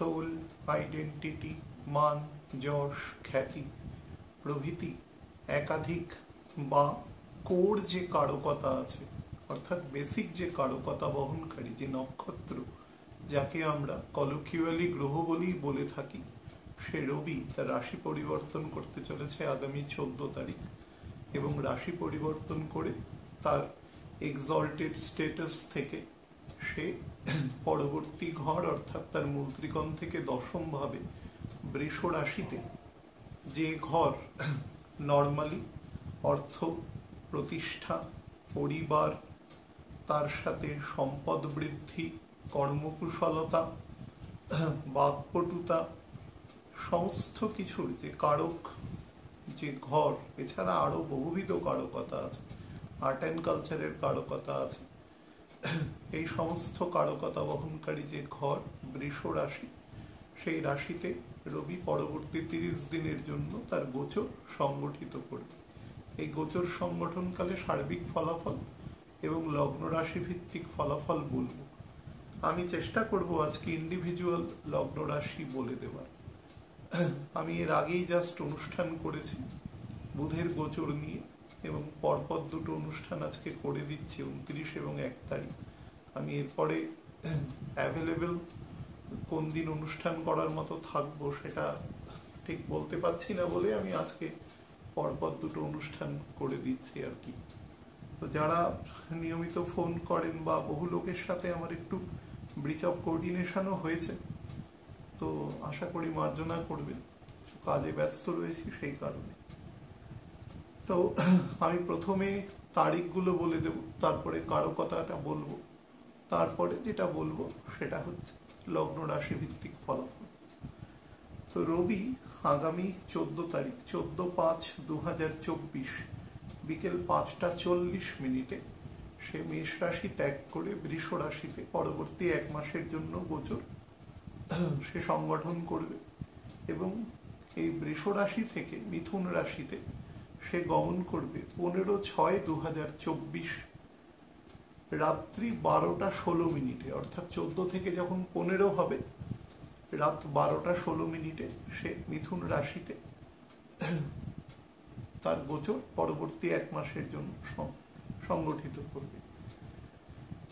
Soul, identity, মান, যশ, খ্যাতি প্রভৃতি একাধিক বা কোর যে কারকতা আছে, অর্থাৎ বেসিক যে কারকতা বহনকারী যে নক্ষত্র, যাকে আমরা কলোকিউয়ালি গ্রহ বলেই বলে থাকি, সে রবি তার রাশি পরিবর্তন করতে চলেছে আগামী 14 তারিখ এবং রাশি পরিবর্তন করে তার এক্সল্টেড স্ট্যাটাস থেকে সে পরবর্তী ঘর অর্থাৎ তার মূল ত্রিকোণ থেকে দশম ভাবে বৃষ রাশিতে, যে ঘর নর্মালি অর্থ, প্রতিষ্ঠা, পরিবার, তার সাথে সম্পদ বৃদ্ধি, কর্মকুশলতা, বাকপটুতা, সমস্ত কিছুর যে কারক যে ঘর, এছাড়া আরো বহুবিধ কারকতা আছে, আর্ট অ্যান্ড কালচারের কারকতা আছে, এই সমস্ত কারকতা বহনকারী যে ঘর বৃষ রাশি, সেই রাশিতে রবি পরবর্তী 30 দিনের জন্য তার গোচর সংগঠিত করবে। এই গোচর সংগঠনকালে সার্বিক ফলাফল এবং লগ্ন রাশি ভিত্তিক ফলাফল বলবো। আমি চেষ্টা করব আজকে ইন্ডিভিজুয়াল লগ্ন রাশি বলে দেওয়ার। আমি এর আগেই জাস্ট অনুষ্ঠান করেছি বুধের গোচর নিয়ে, এবং পরপর দুটো অনুষ্ঠান আজকে করে দিচ্ছি 29 এবং 1 তারিখ। আমি এরপরে অ্যাভেলেবেল কোন দিন অনুষ্ঠান করার মতো থাকবো সেটা ঠিক বলতে পারছি না বলে আমি আজকে পরপর দুটো অনুষ্ঠান করে দিচ্ছি আর কি। তো যারা নিয়মিত ফোন করেন বা বহু লোকের সাথে আমার একটু ব্রিচ অফ কোঅর্ডিনেশনও হয়েছে, তো আশা করি মার্জনা করবেন, কাজে ব্যস্ত রয়েছি সেই কারণে। তো আমি প্রথমে তারিখগুলো বলে দেব, তারপরে কারকতাটা বলবো, তারপরে যেটা বলবো সেটা হচ্ছে লগ্ন রাশি ভিত্তিক ফলাফল। তো রবি আগামী 14 তারিখ 14/5/2024 বিকেল 5:40 সে মেষ রাশি ত্যাগ করে বৃষ রাশিতে পরবর্তী 1 মাসের জন্য গোচর সে সংগঠন করবে, এবং এই বৃষ রাশি থেকে মিথুন রাশিতে সে গমন করবে 15/6/2024 রাত্রি 12:16 অর্থাৎ 14 থেকে যখন 15 হবে রাত 12:16 সে মিথুন রাশিতে তার গোচর পরবর্তী 1 মাসের জন্য সংগঠিত করবে।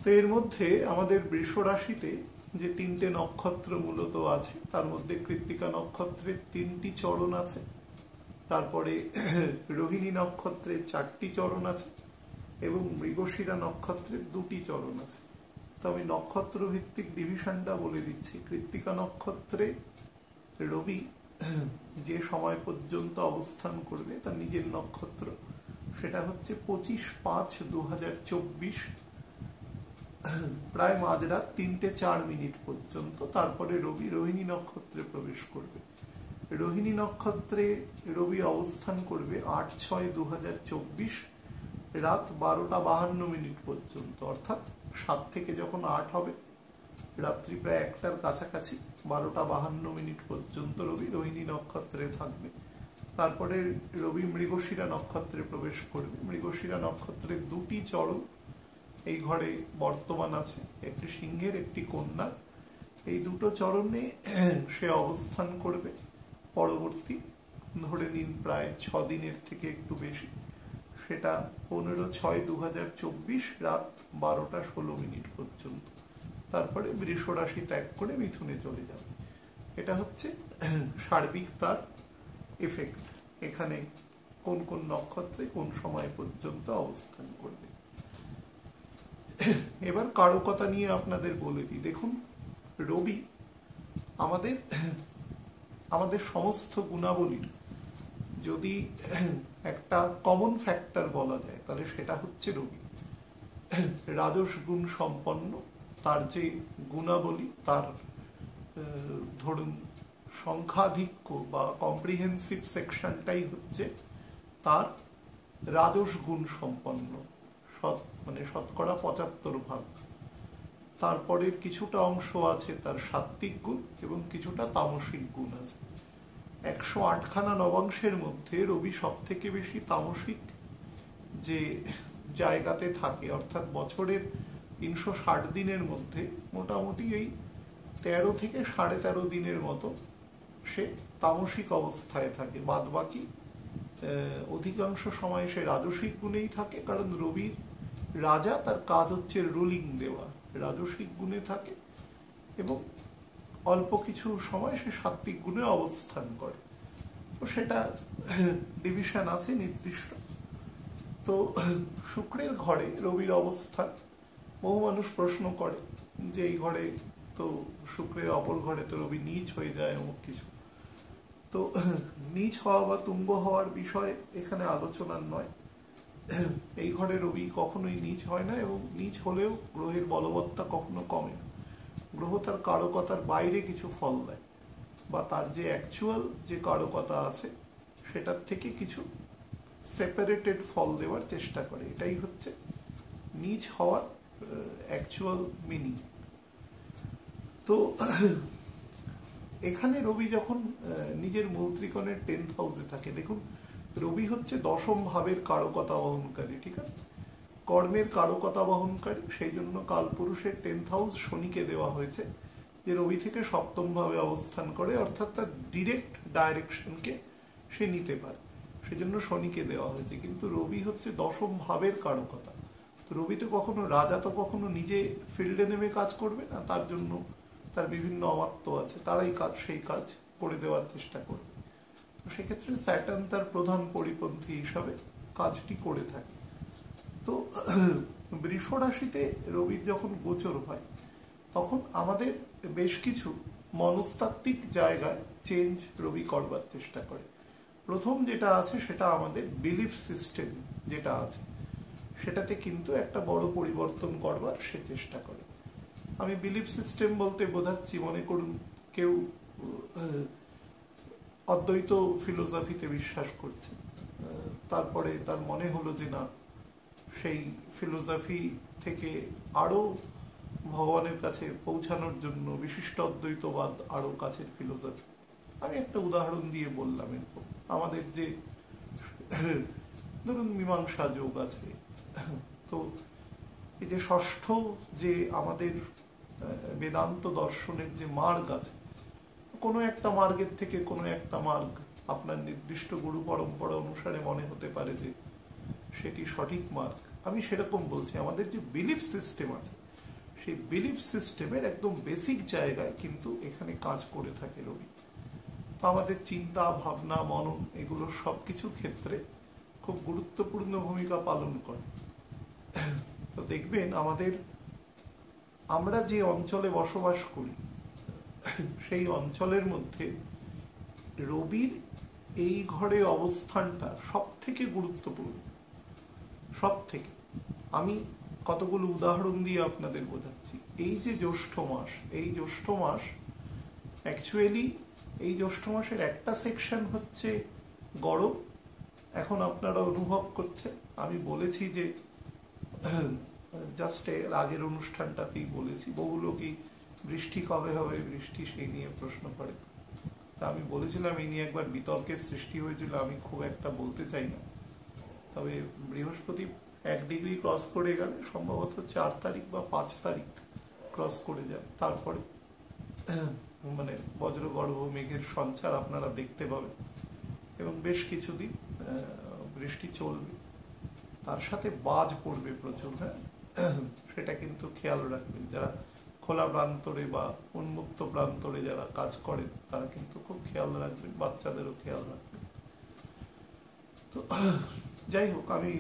তো এর মধ্যে আমাদের বৃষ রাশিতে যে 3টে নক্ষত্র মূলত আছে, তার মধ্যে কৃত্তিকা নক্ষত্রের 3টি চরণ আছে, তারপরে রোহিণী নক্ষত্রের 4টি চরণ আছে এবং মৃগশিরা নক্ষত্রের 2টি চরণ আছে। তো আমি নক্ষত্র ভিত্তিক ডিভিশনটা বলে দিচ্ছি। কৃত্তিকা নক্ষত্রে রবি যে সময় পর্যন্ত অবস্থান করবে তার নিজের নক্ষত্র, সেটা হচ্ছে 25/5/2024 প্রায় মাঝরাত 3:04 পর্যন্ত। তারপরে রবি রোহিণী নক্ষত্রে প্রবেশ করবে। রোহিণী নক্ষত্রে রবি অবস্থান করবে 8/6/2024 রাত 12:52 পর্যন্ত, অর্থাৎ 7 থেকে যখন 8 হবে রাত্রি প্রায় 1টার কাছাকাছি 12:52 পর্যন্ত রবি রোহিণী নক্ষত্রে থাকবে। তারপরে রবি মৃগশিরা নক্ষত্রে প্রবেশ করবে। মৃগশিরা নক্ষত্রের 2টি চরণ এই ঘরে বর্তমান আছে, একটি সিংহের একটি কন্যার। এই দুটো চরণে সে অবস্থান করবে পরবর্তী ধরে নিন প্রায় 6 দিনের থেকে একটু বেশি, সেটা 15/6/2024 রাত 12:16 পর্যন্ত। তারপরে বৃষ রাশি ত্যাগ করে মিথুনে চলে যাবে। এটা হচ্ছে সার্বিক তার এফেক্ট, এখানে কোন কোন নক্ষত্রে কোন সময় পর্যন্ত অবস্থান করবে। এবার কারকতা নিয়ে আপনাদের বলে দিই। দেখুন, রবি আমাদের সমস্ত গুণাবলীর যদি একটা কমন ফ্যাক্টর বলা যায় তাহলে সেটা হচ্ছে রবি রাজস গুণ সম্পন্ন। তার যে গুণাবলী, তার ধরুন সংখ্যাধিক্য বা কম্প্রিহেন্সিভ সেকশনটাই হচ্ছে তার রাজস গুণ সম্পন্ন, মানে শতকরা 75 তারপরের কিছুটা অংশ আছে তার সাত্ত্বিক গুণ এবং কিছুটা তামসিক গুণ আছে। 108খানা নবাংশের মধ্যে রবি সব থেকে বেশি তামসিক যে জায়গাতে থাকে, অর্থাৎ বছরের 360 দিনের মধ্যে মোটামুটি এই 13 থেকে 13.5 দিনের মতো সে তামসিক অবস্থায় থাকে, বাদ বাকি অধিকাংশ সময় সে রাজসিক গুণেই থাকে, কারণ রবির রাজা, তার কাজ হচ্ছে রুলিং দেওয়া, রাজসিক গুণে থাকে এবং অল্প কিছু সময় সে সাত্ত্বিক গুণে অবস্থান করে। তো সেটা ডিভিশন আছে নির্দিষ্ট। তো শুক্রের ঘরে রবির অবস্থান, বহু মানুষ প্রশ্ন করে যে এই ঘরে তো শুক্রের অপর ঘরে তো রবি নীচ হয়ে যায় অমুক কিছু। তো নীচ হওয়া বা তুঙ্গ হওয়ার বিষয় এখানে আলোচনার নয়। এই ঘরে রবি কখনোই নীচ হয় না, এবং নীচ হলেও গ্রহের বলবত্তা কখনো কমে না। গ্রহ তার কারকতার বাইরে কিছু ফল দেয়, বা তার যে অ্যাকচুয়াল যে কারকতা আছে সেটার থেকে কিছু সেপারেটেড ফল দেওয়ার চেষ্টা করে। এটাই হচ্ছে নীচ হওয়ার অ্যাকচুয়াল মিনিং। তো এখানে রবি যখন নিজের মূল ত্রিকোণের 10th হাউসে থাকে, দেখুন রবি হচ্ছে 10ম ভাবের কারকতা বহনকারী, ঠিক আছে, কর্মের কারকতা বহনকারী। সেই জন্য কালপুরুষের 10th হাউস শনিকে দেওয়া হয়েছে, যে রবি থেকে 7ম ভাবে অবস্থান করে, অর্থাৎ তার ডিরেক্ট ডাইরেকশনকে সে নিতে পারে, সেজন্য শনিকে দেওয়া হয়েছে। কিন্তু রবি হচ্ছে 10ম ভাবের কারকতা। তো রবি তো কখনো রাজা তো কখনো নিজে ফিল্ডে নেমে কাজ করবে না, তার জন্য তার বিভিন্ন অমাত্য আছে, তারাই সেই কাজ করে দেওয়ার চেষ্টা করবে। তো সেক্ষেত্রে স্যাটার্ন তার প্রধান পরিপন্থী হিসাবে কাজটি করে থাকে। তো বৃষ রাশিতে রবির যখন গোচর হয় তখন আমাদের বেশ কিছু মনস্তাত্ত্বিক জায়গায় চেঞ্জ রবি করবার চেষ্টা করে। প্রথম যেটা আছে সেটা আমাদের বিলিফ সিস্টেম যেটা আছে সেটাতে কিন্তু একটা বড় পরিবর্তন করবার সে চেষ্টা করে। আমি বিলিফ সিস্টেম বলতে বোঝাচ্ছি, মনে করুন কেউ অদ্বৈত ফিলোসফিতে বিশ্বাস করছে, তারপরে তার মনে হলো যে না, সেই ফিলোসফি থেকে আরো ভগবানের কাছে পৌঁছানোর জন্য বিশিষ্ট অদ্বৈতবাদ আরো কাছের ফিলোসফি। আমি একটা উদাহরণ দিয়ে বললাম, এরকম আমাদের যে ধরুন মীমাংসা যোগ আছে, তো এই যে ষষ্ঠ যে আমাদের বেদান্ত দর্শনের যে মার্গ আছে, কোনো একটা মার্গের থেকে কোনো একটা মার্গ আপনার নির্দিষ্ট গুরু পরম্পরা অনুসারে মনে হতে পারে যে সেটি সঠিক মার্গ। আমি সেরকম বলছি, আমাদের যে বিলিফ সিস্টেম আছে সেই বিলিফ সিস্টেমের একদম বেসিক জায়গায় কিন্তু এখানে কাজ করে থাকে রবি। তো আমাদের চিন্তা ভাবনা মনন এগুলো সব কিছু ক্ষেত্রে খুব গুরুত্বপূর্ণ ভূমিকা পালন করে। তো দেখবেন আমরা যে অঞ্চলে বসবাস করি সেই অঞ্চলের মধ্যে রবির এই ঘরে অবস্থানটা সব থেকে গুরুত্বপূর্ণ, সব থেকে। আমি কতগুলো উদাহরণ দিয়ে আপনাদের বোঝাচ্ছি। এই যে জ্যৈষ্ঠ মাস, এই জ্যৈষ্ঠ মাস অ্যাকচুয়ালি এই জ্যৈষ্ঠ মাসের একটা সেকশন হচ্ছে গরম, এখন আপনারা অনুভব করছেন। আমি বলেছি যে জাস্ট এর আগের অনুষ্ঠানটাতেই বলেছি, বহু লোকই বৃষ্টি কবে হবে, বৃষ্টি সেই নিয়ে প্রশ্ন করে। তা আমি বলেছিলাম এই নিয়ে একবার বিতর্কের সৃষ্টি হয়েছিল, আমি খুব একটা বলতে চাই না। তবে বৃহস্পতি 1 ডিগ্রি ক্রস করে গেলে সম্ভবত 4 তারিখ বা 5 তারিখ ক্রস করে যাবে, তারপরে মানে বজ্রগর্ভ মেঘের সঞ্চার আপনারা দেখতে পাবেন এবং বেশ কিছুদিন বৃষ্টি চলবে, তার সাথে বাজ পড়বে প্রচুর। হ্যাঁ, সেটা কিন্তু খেয়াল রাখবেন। যারা খোলা প্রান্তরে বা উন্মুক্ত প্রান্তরে যারা কাজ করেন তারা কিন্তু খুব খেয়াল রাখবেন, বাচ্চাদেরও খেয়াল রাখবেন। তো যাই হোক, আমি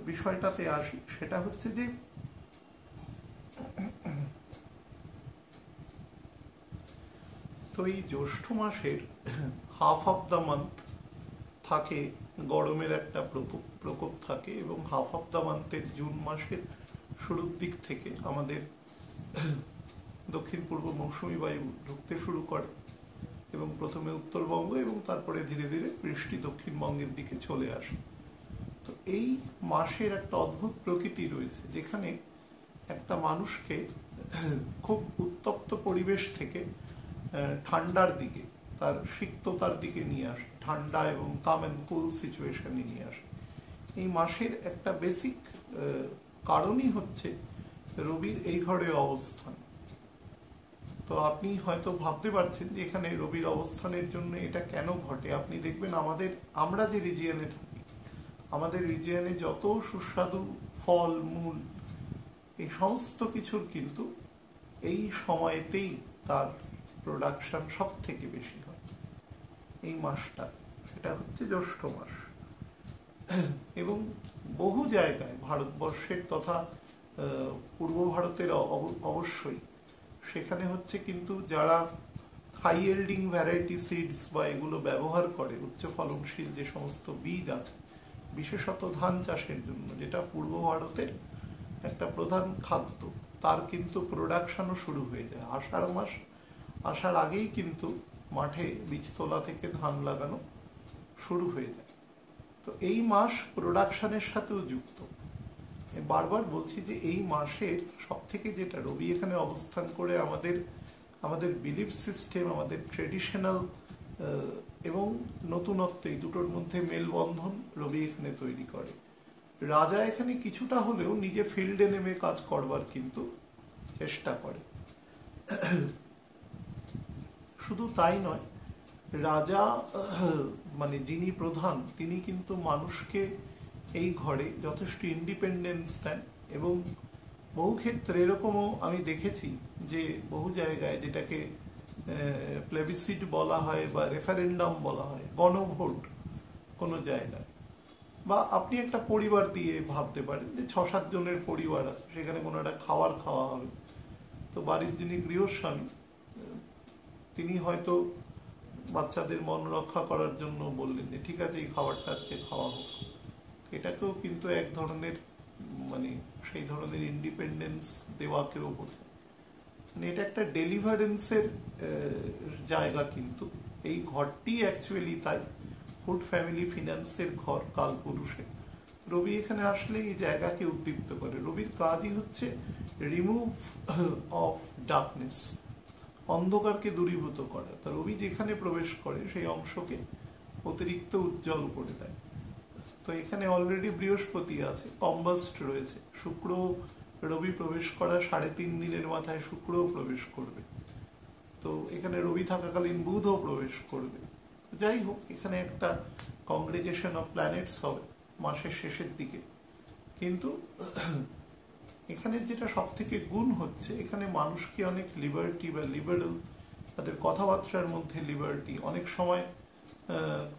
বিষয়টাতে আসি। সেটা হচ্ছে যে তো এই জ্যৈষ্ঠ মাসের হাফ অফ দ্য মান্থ থাকে গরমের একটা প্রকোপ থাকে, এবং হাফ অফ দ্য মান্থের জুন মাসের শুরুর দিক থেকে আমাদের দক্ষিণ পূর্ব মৌসুমী বায়ু ঢুকতে শুরু করে, এবং প্রথমে উত্তরবঙ্গ এবং তারপরে ধীরে ধীরে বৃষ্টি দক্ষিণবঙ্গের দিকে চলে আসে। তো এই মাসের একটা অদ্ভুত প্রকৃতি রয়েছে, যেখানে একটা মানুষকে খুব উত্তপ্ত পরিবেশ থেকে ঠান্ডার দিকে, তার সিক্ততার দিকে নিয়ে আসে, ঠান্ডা এবং কাম অ্যান্ড কুল সিচুয়েশনে নিয়ে আসে। এই মাসের একটা বেসিক কারণই হচ্ছে রবির এই ঘরে অবস্থান। তো আপনি হয়তো ভাবতে পারছেন যে এখানে রবির অবস্থানের জন্য এটা কেন ঘটে। আপনি দেখবেন আমরা যে রিজিয়নে থাকি, আমাদের রিজিয়নে যত সুস্বাদু ফল মূল এই সমস্ত কিছুর কিন্তু এই সময়তেই তার প্রোডাকশন সব থেকে বেশি হয়, এই মাসটা, সেটা হচ্ছে জ্যৈষ্ঠ মাস। এবং বহু জায়গায় ভারতবর্ষের তথা পূর্ব ভারতের অবশ্যই সেখানে হচ্ছে কিন্তু যারা হাই ইল্ডিং ভ্যারাইটি সিডস বা এগুলো ব্যবহার করে, উচ্চ ফলনশীল যে সমস্ত বীজ আছে বিশেষত ধান চাষের জন্য, যেটা পূর্ব ভারতের একটা প্রধান খাদ্য, তার কিন্তু প্রোডাকশনও শুরু হয়ে যায়। আষাঢ় মাস আসার আগেই কিন্তু মাঠে বীজতলা থেকে ধান লাগানো শুরু হয়ে যায়। তো এই মাস প্রোডাকশনের সাথেও যুক্ত। বারবার বলছি যে এই মাসের সব থেকে যেটা রবি এখানে অবস্থান করে আমাদের বিলিফ সিস্টেম, আমাদের ট্রেডিশনাল এবং নতুনত্ব এই দুটোর মধ্যে মেলবন্ধন রবি এখানে তৈরি করে। রাজা এখানে কিছুটা হলেও নিজে ফিল্ডে নেমে কাজ করবার কিন্তু চেষ্টা করে। শুধু তাই নয়, রাজা মানে যিনি প্রধান তিনি কিন্তু মানুষকে এই ঘরে যথেষ্ট ইন্ডিপেন্ডেন্স দেন। এবং বহু ক্ষেত্রে এরকমও আমি দেখেছি যে বহু জায়গায় যেটাকে প্লেবিসিট বলা হয় বা রেফারেন্ডাম বলা হয়, গণভোট কোনো জায়গায়, বা আপনি একটা পরিবার দিয়ে ভাবতে পারেন যে 6-7 জনের পরিবার আছে, সেখানে কোনো একটা খাওয়া হবে। তো বাড়ির যিনি গৃহস্বামী তিনি হয়তো বাচ্চাদের মন রক্ষা করার জন্য বললেন যে ঠিক আছে এই খাবারটা আজকে খাওয়া হোক। এটাকেও কিন্তু এক ধরনের মানে সেই ধরনের ইন্ডিপেন্ডেন্স দেওয়াকেও বোঝায়। মানে এটা একটা ডেলিভারেন্সের জায়গা, কিন্তু এই ঘরটি অ্যাকচুয়ালি তাই ফুড ফ্যামিলি ফিনান্সের ঘর কালপুরুষের। রবি এখানে আসলে এই জায়গাকে উদ্দীপ্ত করে। রবির কাজই হচ্ছে রিমুভ অফ ডার্কনেস, অন্ধকারকে দূরীভূত করা। তা রবি যেখানে প্রবেশ করে সেই অংশকে অতিরিক্ত উজ্জ্বল করে দেয়। তো এখানে অলরেডি বৃহস্পতি আছে, কম্বাস্ট রয়েছে, শুক্র রবি প্রবেশ করা 3.5 দিনের মাথায় শুক্রও প্রবেশ করবে। তো এখানে রবি থাকাকালীন বুধও প্রবেশ করবে। যাই হোক, এখানে একটা কংগ্রেগেশন অফ প্ল্যানেটস হবে মাসের শেষের দিকে। কিন্তু এখানের যেটা সব থেকে গুণ হচ্ছে, এখানে মানুষকে অনেক লিবার্টি বা লিবারেল, তাদের কথাবার্তার মধ্যে লিবার্টি, অনেক সময়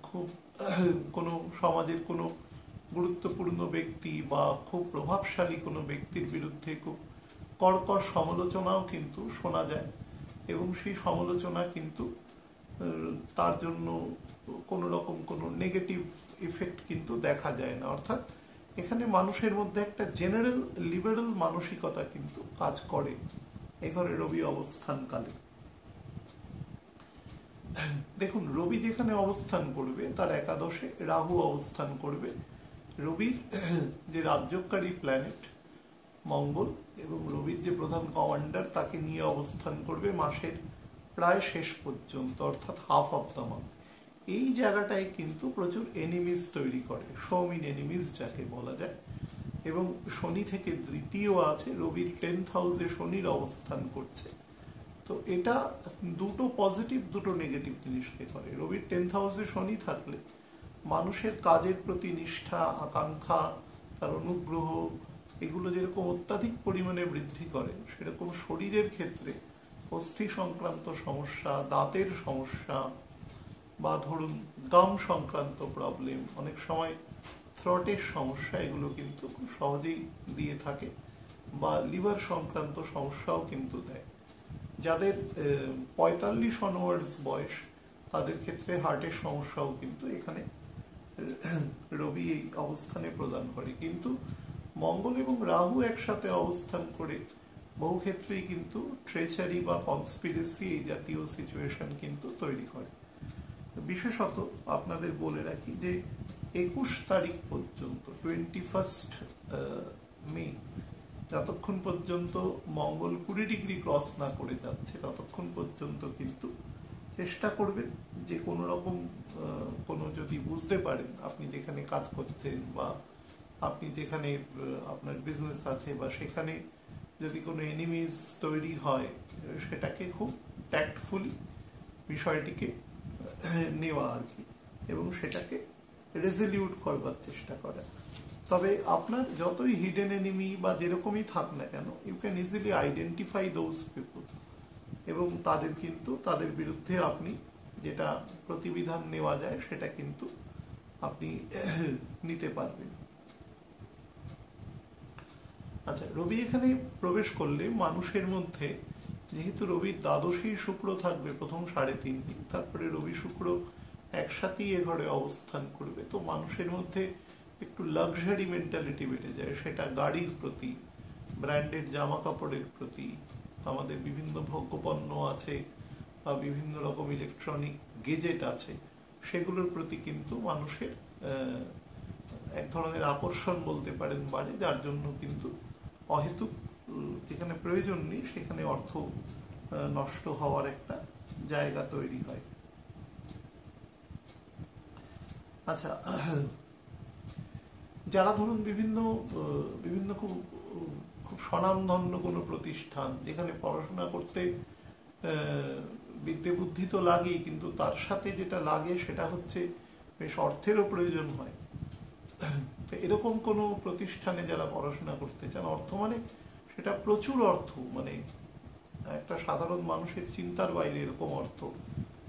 খুব কোনো সমাজের কোনো গুরুত্বপূর্ণ ব্যক্তি বা খুব প্রভাবশালী কোনো ব্যক্তির বিরুদ্ধে খুব কড়কড় সমালোচনাও কিন্তু শোনা যায়। এবং সেই সমালোচনা কিন্তু তার জন্য কোনো রকম কোনো নেগেটিভ ইফেক্ট কিন্তু দেখা যায় না। অর্থাৎ এখানে মানুষের মধ্যে একটা জেনারেল লিবারেল মানসিকতা কিন্তু কাজ করে এ ঘরে রবি অবস্থানকালে। দেখুন, রবি যেখানে অবস্থান করবে তার একাদশে রাহু অবস্থান করবে। রবির যে রাজ্যকারী প্ল্যানেট মঙ্গল এবং রবির যে প্রধান কমান্ডার তাকে নিয়ে অবস্থান করবে মাসের প্রায় শেষ পর্যন্ত, অর্থাৎ হাফ অফ দ্য মান্থ। এই জায়গাটায় কিন্তু প্রচুর এনিমিজ তৈরি করে, সৌমিন এনিমিজ যাকে বলা যায়। এবং শনি থেকে দ্বিতীয় আছে, রবির 10th হাউসে শনির অবস্থান করছে। তো এটা দুটো পজিটিভ দুটো নেগেটিভ জিনিসকে করে। রবির 10th হাউসে শনি থাকলে মানুষের কাজের প্রতি নিষ্ঠা, আকাঙ্ক্ষা, তার অনুগ্রহ, এগুলো যেরকম অত্যাধিক পরিমাণে বৃদ্ধি করে, সেরকম শরীরের ক্ষেত্রে অস্থি সংক্রান্ত সমস্যা, দাঁতের সমস্যা, বা ধরুন গাম সংক্রান্ত প্রবলেম, অনেক সময় থ্রটের সমস্যা, এগুলো কিন্তু খুব সহজেই দিয়ে থাকে। বা লিভার সংক্রান্ত সমস্যাও কিন্তু দেয়। যাদের 45 অনওয়ার্ডস বয়স তাদের ক্ষেত্রে হার্টের সমস্যাও কিন্তু এখানে রবি এই অবস্থানে প্রদান করে। কিন্তু মঙ্গল এবং রাহু একসাথে অবস্থান করে বহু ক্ষেত্রেই কিন্তু ট্রেচারি বা কনস্পিরেসি এই জাতীয় সিচুয়েশন কিন্তু তৈরি করে। বিশেষত আপনাদের বলে রাখি যে 21 তারিখ পর্যন্ত 21 মে যতক্ষণ পর্যন্ত মঙ্গল 20 ডিগ্রি ক্রস না করে যাচ্ছে ততক্ষণ পর্যন্ত কিন্তু চেষ্টা করবেন যে কোনো রকম কোনো যদি বুঝতে পারেন আপনি যেখানে কাজ করছেন বা আপনি যেখানে আপনার বিজনেস আছে বা সেখানে যদি কোনো এনিমিজ তৈরি হয় সেটাকে খুব ট্যাক্টফুলি বিষয়টিকে নেওয়া আর কি, এবং সেটাকে রেজলিউট করবার চেষ্টা করা। তবে আপনার যতই হিডেন এনিমি বা যেরকমই থাক না কেন, you can easily identify those people, এবং তাদের বিরুদ্ধে আপনি যেটা প্রতিবিধান নেওয়া যায় সেটা কিন্তু আপনি নিতে পারবেন। আচ্ছা, রবি এখানে প্রবেশ করলে মানুষের মধ্যে, যেহেতু রবির দ্বাদশেই শুক্র থাকবে প্রথম 3.5 দিন, তারপরে রবি শুক্র একসাথেই এ ঘরে অবস্থান করবে, তো মানুষের মধ্যে একটু লাক্সারি মেন্টালিটি বেড়ে যায়। সেটা গাড়ির প্রতি, ব্র্যান্ডেড জামা কাপড়ের প্রতি, আমাদের বিভিন্ন ভোগ্যপণ্য আছে বা বিভিন্ন রকম ইলেকট্রনিক গেজেট আছে, সেগুলোর প্রতি কিন্তু মানুষের এক ধরনের আকর্ষণ বলতে পারেন বাড়ে, যার জন্য কিন্তু অহেতুক যেখানে প্রয়োজন নেই সেখানে অর্থ নষ্ট হওয়ার একটা জায়গা তৈরি হয়। আচ্ছা, যারা ধরুন বিভিন্ন খুব খুব স্বনামধন্য কোনো প্রতিষ্ঠান, যেখানে পড়াশোনা করতে বিদ্যে বুদ্ধি তো লাগেই, কিন্তু তার সাথে যেটা লাগে সেটা হচ্ছে বেশ অর্থেরও প্রয়োজন হয়। তো এরকম কোনো প্রতিষ্ঠানে যারা পড়াশোনা করতে চান, অর্থ মানে সেটা প্রচুর অর্থ, মানে একটা সাধারণ মানুষের চিন্তার বাইরে এরকম অর্থ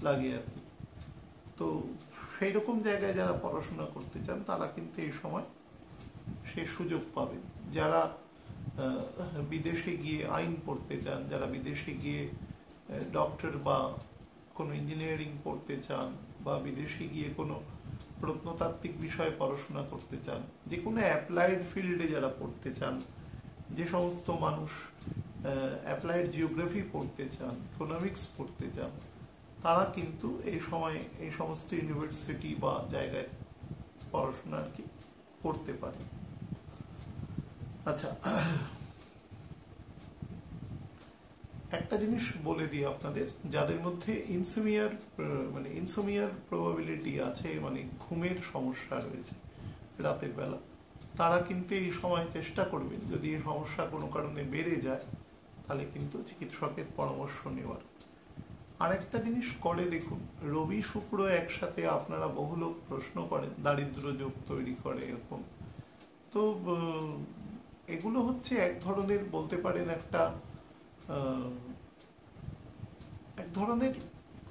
লাগে আর কি। তো সেই রকম জায়গায় যারা পড়াশোনা করতে চান তারা কিন্তু এই সময় সে সুযোগ পাবেন। যারা বিদেশে গিয়ে আইন পড়তে চান, যারা বিদেশে গিয়ে ডক্টর বা কোনো ইঞ্জিনিয়ারিং পড়তে চান, বা বিদেশে গিয়ে কোনো প্রত্নতাত্ত্বিক বিষয়ে পড়াশোনা করতে চান, যে কোনো অ্যাপ্লাইড ফিল্ডে যারা পড়তে চান, যে সমস্ত মানুষ অ্যাপ্লাইড জিওগ্রাফি পড়তে চান, ইকোনমিক্স পড়তে চান, তারা কিন্তু এই সময় এই সমস্ত ইউনিভার্সিটি বা জায়গায় পড়াশোনা আর কি করতে পারে। আচ্ছা, একটা জিনিস বলে দিই আপনাদের, যাদের মধ্যে ইনসোমিয়ার প্রবাবিলিটি আছে, মানে ঘুমের সমস্যা রয়েছে রাতের বেলা, তারা কিন্তু এই সময় চেষ্টা করবেন, যদি এই সমস্যা কোনো কারণে বেড়ে যায় তাহলে কিন্তু চিকিৎসকের পরামর্শ নেওয়ার। আরেকটা জিনিস করে দেখুন, রবি শুক্র একসাথে, আপনারা বহু লোক প্রশ্ন করেন দারিদ্র যোগ তৈরি করে এরকম, তো এগুলো হচ্ছে এক ধরনের বলতে পারেন এক ধরনের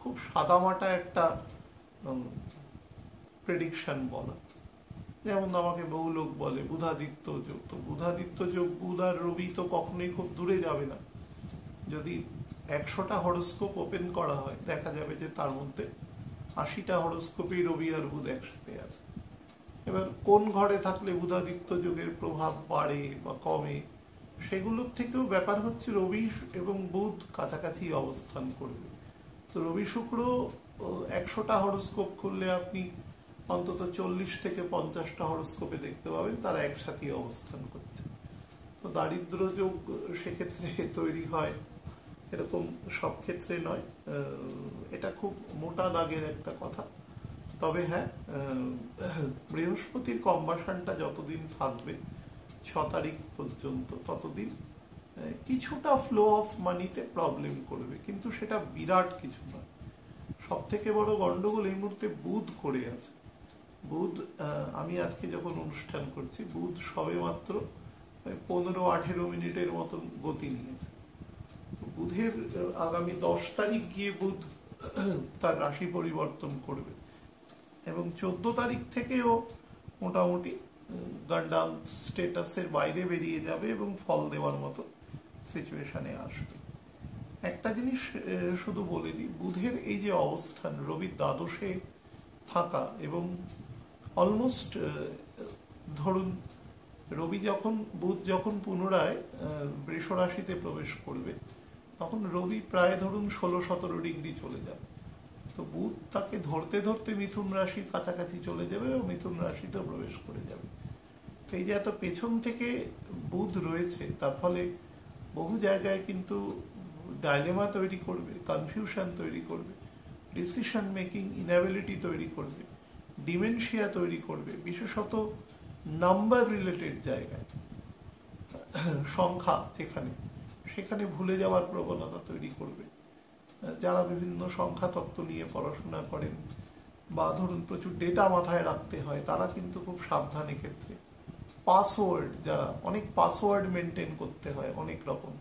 খুব সাদামাটা একটা প্রেডিকশন বলা। যেমন আমাকে বহু লোক বলে বুধাদিত্য যোগ, তো বুধাদিত্য যোগ, বুধ আর রবি তো কখনোই খুব দূরে যাবে না। যদি 100টা হরোস্কোপ ওপেন করা হয়, দেখা যাবে যে তার মধ্যে 80টা হরোস্কোপেই রবি আর বুধ একসাথে আছে। এবার কোন ঘরে থাকলে বুধাদিত্য যোগের প্রভাব বাড়ে বা কমে, সেগুলোর থেকেও ব্যাপার হচ্ছে রবি এবং বুধ কাছাকাছি অবস্থান করবে। তো রবি শুক্র 100টা হরোস্কোপ খুললে আপনি অন্তত 40 থেকে 50টা হরোস্কোপে দেখতে পাবেন তারা একসাথেই অবস্থান করছে। তো দারিদ্র যোগ সেক্ষেত্রে তৈরি হয়, এরকম সব ক্ষেত্রে নয়, এটা খুব মোটা দাগের একটা কথা। তবে হ্যাঁ, বৃহস্পতির কম্বাসনটা যতদিন থাকবে 6 তারিখ পর্যন্ত, ততদিন কিছুটা ফ্লো অফ মানিতে প্রবলেম করবে, কিন্তু সেটা বিরাট কিছু নয়। সব থেকে বড় গন্ডগোল এই মুহূর্তে বুধ করে আছে। বুধ, আমি আজকে যখন অনুষ্ঠান করছি, বুধ সবে মাত্র 15-18 মিনিটের মতন গতি নিয়েছে। তো বুধের আগামী 10 তারিখ গিয়ে বুধ তার রাশি পরিবর্তন করবে, এবং 14 তারিখ থেকেও মোটামুটি গান্ডাল স্টেটাসের বাইরে বেরিয়ে যাবে এবং ফল দেওয়ার মতো সিচুয়েশনে আসবে। একটা জিনিস শুধু বলে দিই, বুধের এই যে অবস্থান, রবির দ্বাদশে থাকা, এবং অলমোস্ট ধরুন বুধ যখন পুনরায় বৃষ রাশিতে প্রবেশ করবে, তখন রবি প্রায় ধরুন 16-17 ডিগ্রি চলে যাবে। তো বুধ তাকে ধরতে ধরতে মিথুন রাশির কাছাকাছি চলে যাবে এবং মিথুন রাশিতেও প্রবেশ করে যাবে। তো এই যে এত পেছন থেকে বুধ রয়েছে, তার ফলে বহু জায়গায় কিন্তু ডাইলেমা তৈরি করবে, কনফিউশন তৈরি করবে, ডিসিশন মেকিং ইনএবিলিটি তৈরি করবে, ডিমেনশিয়া তৈরি করবে, বিশেষত নাম্বার রিলেটেড জায়গায়, সংখ্যা যেখানে সেখানে ভুলে যাওয়ার প্রবণতা তৈরি করবে। যারা বিভিন্ন সংখ্যা তত্ত্ব নিয়ে পড়াশোনা করেন বা ধরুন প্রচুর ডেটা মাথায় রাখতে হয়, তারা কিন্তু খুব সাবধান ক্ষেত্রে। পাসওয়ার্ড, যারা অনেক পাসওয়ার্ড মেনটেন করতে হয় অনেক রকম,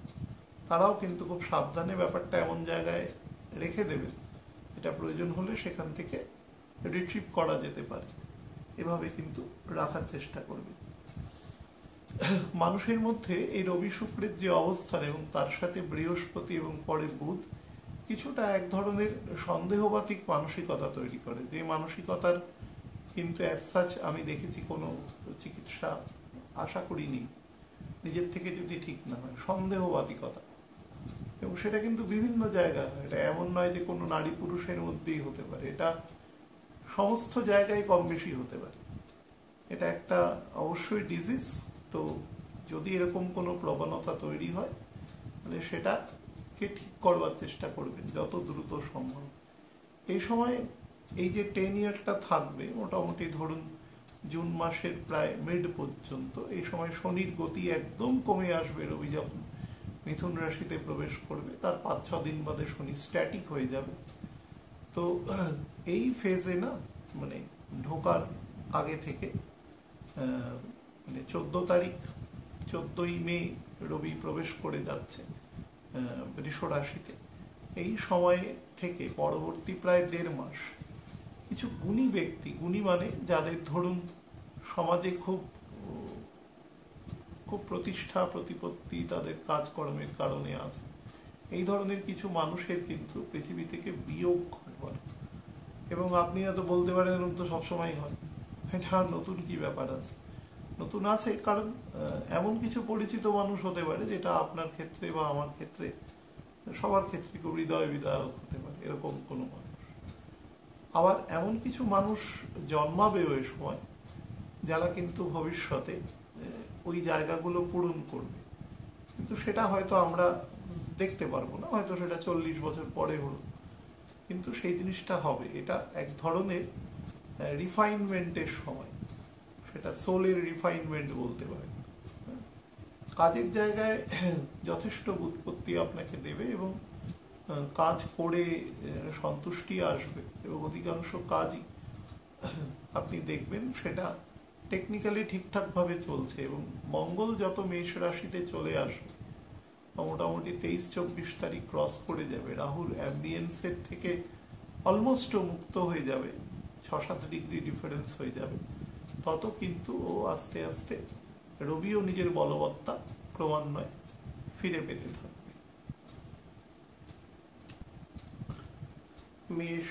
তারাও কিন্তু খুব সাবধানে ব্যাপারটা এমন জায়গায় রেখে দেবেন এটা প্রয়োজন হলে সেখান থেকে রিট্রিভ করা যেতে পারে, এভাবে কিন্তু রাখার চেষ্টা করবে। মানুষের মধ্যে এই রবি শুক্রের যে অবস্থান এবং তার সাথে বৃহস্পতি এবং পরে বুধ কিছুটা এক ধরনের সন্দেহবাতিক মানসিকতা তৈরি করে, যে মানসিকতার কিন্তু অ্যাজ সাচ আমি দেখেছি কোনো চিকিৎসা আশা করিনি নিজের থেকে যদি ঠিক না হয়, সন্দেহবাতিকতা। এবং সেটা কিন্তু বিভিন্ন জায়গায় হয়, এটা এমন নয় যে কোনো নারী পুরুষের মধ্যেই হতে পারে, এটা সমস্ত জায়গায় কম বেশি হতে পারে। এটা একটা অবশ্যই ডিজিজ। তো যদি এরকম কোনো প্রবণতা তৈরি হয় তাহলে সেটাকে ঠিক করবার চেষ্টা করবেন যত দ্রুত সম্ভব। এই সময় এই যে 10 ইয়ারটা থাকবে, মোটামুটি ধরুন জুন মাসের প্রায় মিড পর্যন্ত, এই সময় শনির গতি একদম কমে আসবে। রবি যখন মিথুন রাশিতে প্রবেশ করবে তার 5-6 দিন বাদে শনি স্ট্যাটিক হয়ে যাবে। তো এই ফেজে না, মানে ঢোকার আগে থেকে মানে 14 তারিখ 14ই মে রবি প্রবেশ করে যাচ্ছে বৃষ রাশিতে। এই সময় থেকে পরবর্তী প্রায় 1.5 মাস কিছু গুণী ব্যক্তি, গুণী মানে যাদের ধরুন সমাজে খুব খুব প্রতিষ্ঠা প্রতিপত্তি তাদের কাজকর্মের কারণে আছে, এই ধরনের কিছু মানুষের কিন্তু পৃথিবী থেকে বিয়োগ ঘটবার। এবং আপনি হয়তো বলতে পারেন এরকম তো সবসময় হয়, এটা নতুন কি ব্যাপার আছে? নতুন আছে কারণ এমন কিছু পরিচিত মানুষ হতে পারে যেটা আপনার ক্ষেত্রে বা আমার ক্ষেত্রে, সবার ক্ষেত্রে খুব হৃদয় বিদারক হতে পারে, এরকম কোনো মানুষ। আবার এমন কিছু মানুষ জন্মাবে ওই সময় যারা কিন্তু ভবিষ্যতে ওই জায়গাগুলো পূরণ করবে, কিন্তু সেটা হয়তো আমরা দেখতে পারবো না, হয়তো সেটা 40 বছর পরে হলো, কিন্তু সেই জিনিসটা হবে। এটা এক ধরনের রিফাইনমেন্টের সময়, সেটা সোলের রিফাইনমেন্ট বলতে পারেন। কাজের জায়গায় যথেষ্ট উৎপত্তি আপনাকে দেবে এবং কাজ করে সন্তুষ্টি আসবে, এবং অধিকাংশ কাজই আপনি দেখবেন সেটা টেকনিক্যালি ঠিকঠাকভাবে চলছে। এবং মঙ্গল যত মেষ রাশিতে চলে আসবে, মোটামুটি 23-24 তারিখ ক্রস করে যাবে, রাহুর অ্যাম্বিয়েন্সের থেকে অলমোস্ট মুক্ত হয়ে যাবে, 6-7 ডিগ্রি ডিফারেন্স হয়ে যাবে, তত কিন্তু ও আস্তে আস্তে রবিও নিজের বলবত্তা ক্রমান্বয়ে ফিরে পেতে থাকবে। মেষ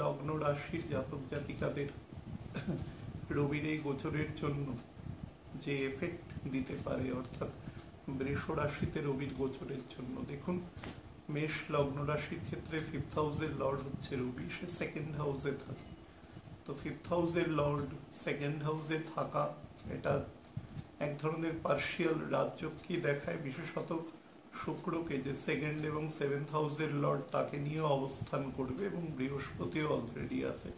লগ্ন রাশির জাতক জাতিকাদের রবির এই গোচরের জন্য যে এফেক্ট দিতে পারে, অর্থাৎ বৃষ রাশিতে রবির গোচরের জন্য, দেখুন মেষ লগ্ন রাশির ক্ষেত্রে 5th হাউসের লর্ড হচ্ছে রবি, সে 2nd হাউসে থাকে। তো 5th হাউসের লর্ড 2nd হাউসে থাকা এটা এক ধরনের পার্শিয়াল রাজযোগকে দেখায়, বিশেষত শুক্রকে, যে 2nd এবং 7th হাউসের লর্ড তাকে নিয়ে অবস্থান করবে, এবং বৃহস্পতিও অলরেডি আছে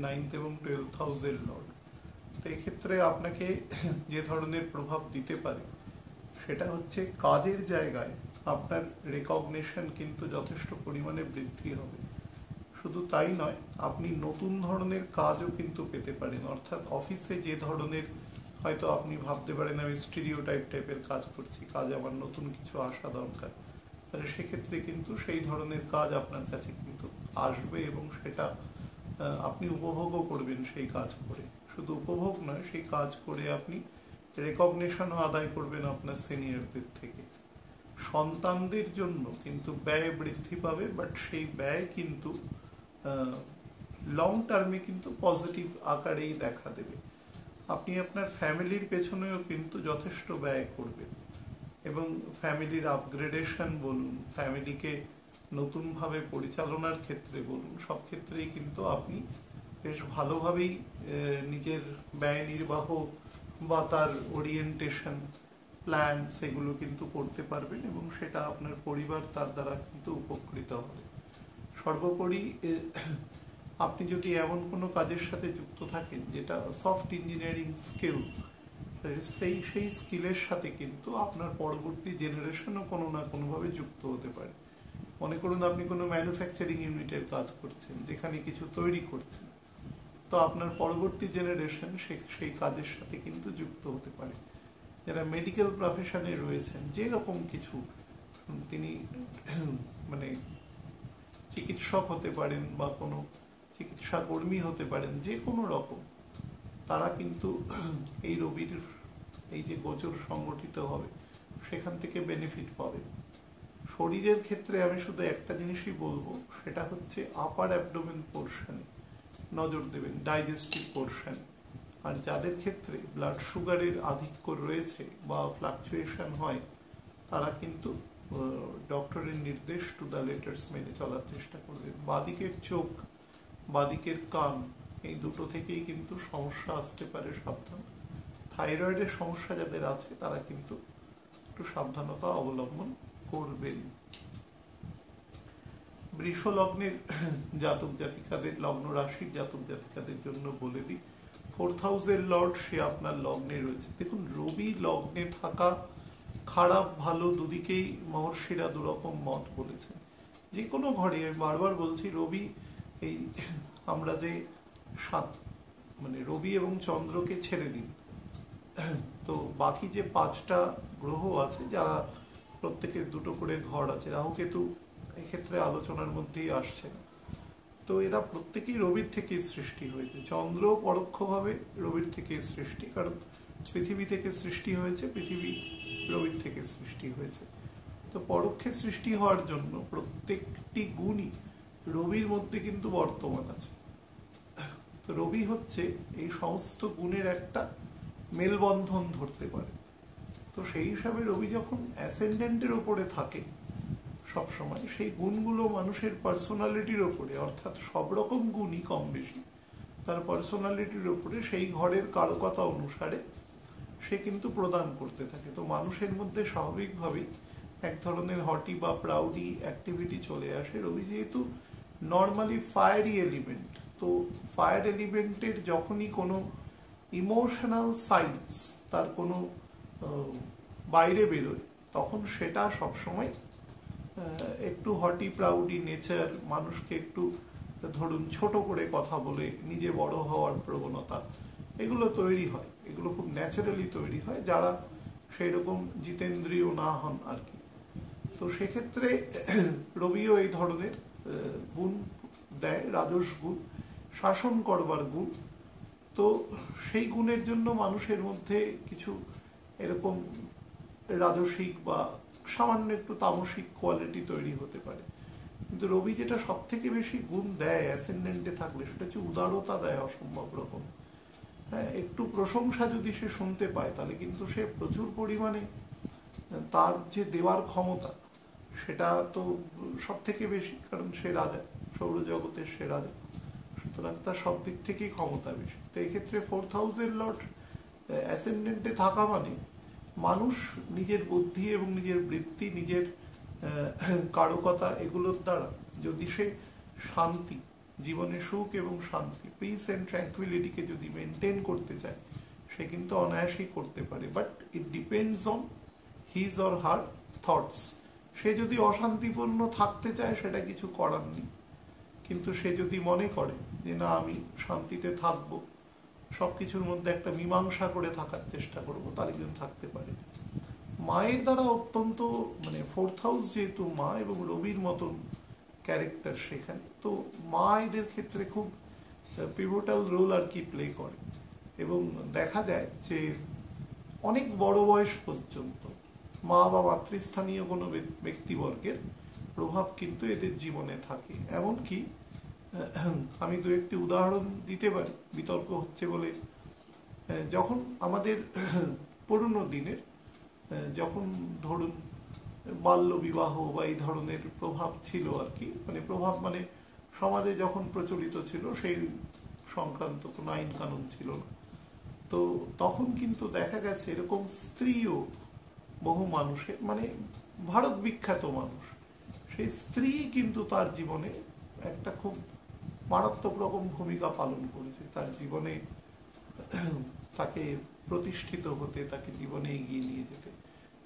9th এবং 12th হাউসের লর্ড। তো এক্ষেত্রে আপনাকে যে ধরনের প্রভাব দিতে পারে সেটা হচ্ছে কাজের জায়গায় আপনার রেকগনিশন কিন্তু যথেষ্ট পরিমাণে বৃদ্ধি হবে। শুধু তাই নয়, আপনি নতুন ধরনের কাজও কিন্তু পেতে পারেন, অর্থাৎ অফিসে যে ধরনের হয়তো আপনি ভাবতে পারেন আমি স্টিরিওটাইপ টাইপের কাজ করছি, কাজ আমার নতুন কিছু আসা দরকার, তাহলে সেক্ষেত্রে কিন্তু সেই ধরনের কাজ আপনার কাছে কিন্তু আসবে, এবং সেটা আপনি উপভোগও করবেন সেই কাজ করে। শুধু উপভোগ নয়, সেই কাজ করে আপনি রেকগনিশনও আদায় করবেন আপনার সিনিয়রদের থেকে। সন্তানদের জন্য কিন্তু ব্যয় বৃদ্ধি পাবে, বাট সেই ব্যয় কিন্তু লং টার্মে কিন্তু পজিটিভ আকারেই দেখা দেবে। আপনি আপনার ফ্যামিলির পেছনেও কিন্তু যথেষ্ট ব্যয় করবেন, এবং ফ্যামিলির আপগ্রেডেশন বলুন, ফ্যামিলিকে নতুনভাবে পরিচালনার ক্ষেত্রে বলুন, সব ক্ষেত্রেই কিন্তু আপনি বেশ ভালোভাবেই নিজের ব্যয় নির্বাহ বা তার ওরিয়েন্টেশন প্ল্যান সেগুলো কিন্তু করতে পারবেন, এবং সেটা আপনার পরিবার তার দ্বারা কিন্তু উপকৃত হবে। সর্বোপরি আপনি যদি এমন কোনো কাজের সাথে যুক্ত থাকেন যেটা সফট ইঞ্জিনিয়ারিং স্কিল সেই সেই স্কিলের সাথে কিন্তু আপনার পরবর্তী জেনারেশনও কোনো না কোনোভাবে যুক্ত হতে পারে। মনে করুন আপনি কোনো ম্যানুফ্যাকচারিং ইউনিটের কাজ করছেন, যেখানে কিছু তৈরি করছেন, তো আপনার পরবর্তী জেনারেশন সেই কাজের সাথে কিন্তু যুক্ত হতে পারে। যারা মেডিকেল প্রফেশনে রয়েছেন, যেরকম কিছু তিনি মানে চিকিৎসক হতে পারেন বা কোনো চিকিৎসা কর্মী হতে পারেন, যে কোনো রকম, তারা কিন্তু এই রবির এই যে গোচর সংগঠিত হবে সেখান থেকে বেনিফিট পাবেন। শরীরের ক্ষেত্রে আমি শুধু একটা জিনিসই বলবো, সেটা হচ্ছে আপার অ্যাবডোমেন পোর্শনে নজর দেবেন, ডাইজেস্টিভ পোর্শন। আর যাদের ক্ষেত্রে ব্লাড সুগারের আধিক্য রয়েছে বা ফ্লাকচুয়েশন হয়, তারা কিন্তু ডক্টরের নির্দেশ টু দ্য লেটার্স মেনে চলার চেষ্টা করবেন। বাদিকের চোখ, বাদিকের কান, এই দুটো থেকেই কিন্তু সমস্যা আসতে পারে, সাবধান। থাইরয়েডের সমস্যা যাদের আছে তারা কিন্তু একটু সাবধানতা অবলম্বন করবেন। বৃষ লগ্নের জাতক জাতিকাদের, লগ্ন রাশির জাতক জাতিকাদের জন্য বলে দিই, 4th হাউসের লর্ড সে আপনার লগ্নে রয়েছে। দেখুন, রবি লগ্নে থাকা খারাপ ভালো দুদিকেই মহর্ষিরা দুরকম মত বলেছেন। যে কোনো ঘরে, আমি বারবার বলছি, রবি এই আমরা যে মানে রবি এবং চন্দ্রকে ছেড়ে দিন, তো বাকি যে 5টা গ্রহ আছে, যারা প্রত্যেকের দুটো করে ঘর আছে, রাহু কেতু এক্ষেত্রে আলোচনার মধ্যেই আসছে না, তো এরা প্রত্যেকেই রবির থেকেই সৃষ্টি হয়েছে। চন্দ্র পরোক্ষভাবে রবির থেকেই সৃষ্টি, কারণ পৃথিবী থেকে সৃষ্টি হয়েছে, পৃথিবী রবির থেকে সৃষ্টি হয়েছে। তো পরোক্ষে সৃষ্টি হওয়ার জন্য প্রত্যেকটি গুণই রবির মধ্যে কিন্তু বর্তমান আছে। তো রবি হচ্ছে এই সমস্ত গুণের একটা মেলবন্ধন ধরতে পারে। তো সেই হিসাবে রবি যখন অ্যাসেন্ডেন্টের ওপরে থাকে সবসময়, সেই গুণগুলো মানুষের পার্সোনালিটির ওপরে, অর্থাৎ সব রকম গুণই কম বেশি তার পার্সোনালিটির ওপরে সেই ঘরের কারকতা অনুসারে সে কিন্তু প্রদান করতে থাকে। তো মানুষের মধ্যে স্বাভাবিকভাবেই এক ধরনের হটি বা প্রাউডি অ্যাক্টিভিটি চলে আসে। রবি যেহেতু নর্মালি ফায়ারি এলিমেন্ট, তো ফায়ার এলিমেন্টের যখনই কোনো ইমোশনাল সাইন্স তার কোনো বাইরে বেরোয়, তখন সেটা সবসময় একটু হটি প্রাউডি নেচার, মানুষকে একটু ধরুন ছোট করে কথা বলে নিজে বড় হওয়ার প্রবণতা, এগুলো তৈরি হয়। এগুলো খুব ন্যাচারালি তৈরি হয় যারা সেই রকম জিতেন্দ্রীয় না হন আর কি। তো সেক্ষেত্রে রবিও এই ধরনের গুণ দেয়, রাজস গুণ, শাসন করবার গুণ। তো সেই গুণের জন্য মানুষের মধ্যে কিছু এরকম রাজসিক বা সামান্য একটু তামসিক কোয়ালিটি তৈরি হতে পারে। কিন্তু রবি যেটা সব থেকে বেশি গুণ দেয় অ্যাসেন্ডেন্টে থাকলে, সেটা হচ্ছে উদারতা দেয় অসম্ভব রকম। হ্যাঁ, একটু প্রশংসা যদি সে শুনতে পায়, তাহলে কিন্তু সে প্রচুর পরিমাণে তার যে দেওয়ার ক্ষমতা, সেটা তো সব থেকে বেশি, কারণ সে রাজা, সৌরজগতের সে রাজা, সুতরাং তার সব দিক থেকেই ক্ষমতা বেশি। তো এক্ষেত্রে 4th হাউসের লর্ড অ্যাসেন্ডেন্টে থাকা মানে মানুষ নিজের বুদ্ধি এবং নিজের বৃত্তি, নিজের কারকতা, এগুলোর দ্বারা যদি সে শান্তি, জীবনে সুখ এবং শান্তি, পিস অ্যান্ড ট্র্যাঙ্কুইলিটিকে যদি মেনটেন করতে চায়, সে কিন্তু অনায়াসেই করতে পারে। But it depends on his or her thoughts. সে যদি অশান্তিপূর্ণ থাকতে চায়, সেটা কিছু করার নেই। কিন্তু সে যদি মনে করে যে না, আমি শান্তিতে থাকবো, সব কিছুর মধ্যে একটা মীমাংসা করে থাকার চেষ্টা করবো, তার একজন থাকতে পারে। মায়ের দ্বারা অত্যন্ত, মানে 4th হাউস যেহেতু মা এবং রবির মতন ক্যারেক্টার সেখানে, তো মা এদের ক্ষেত্রে খুব পিভোটাল রোল আর কি প্লে করে। এবং দেখা যায় যে অনেক বড় বয়স পর্যন্ত মা বা মাতৃস্থানীয় কোনো ব্যক্তিবর্গের প্রভাব কিন্তু এদের জীবনে থাকে। এমনকি আমি দু একটি উদাহরণ দিতে পারি, বিতর্ক হচ্ছে বলে। যখন আমাদের পুরনো দিনের, যখন ধরুন বাল্য বিবাহ বা এই ধরনের প্রভাব ছিল আর কি, মানে প্রভাব মানে সমাজে যখন প্রচলিত ছিল, সেই সংক্রান্ত কোনো আইন কানুন ছিল না, তো তখন কিন্তু দেখা গেছে এরকম স্ত্রীও বহু মানুষের, মানে ভারত বিখ্যাত মানুষ, সেই স্ত্রী কিন্তু তার জীবনে একটা খুব মারাত্মক রকম ভূমিকা পালন করেছে। তার জীবনে তাকে প্রতিষ্ঠিত হতে, তাকে জীবনে এগিয়ে নিয়ে যেতে।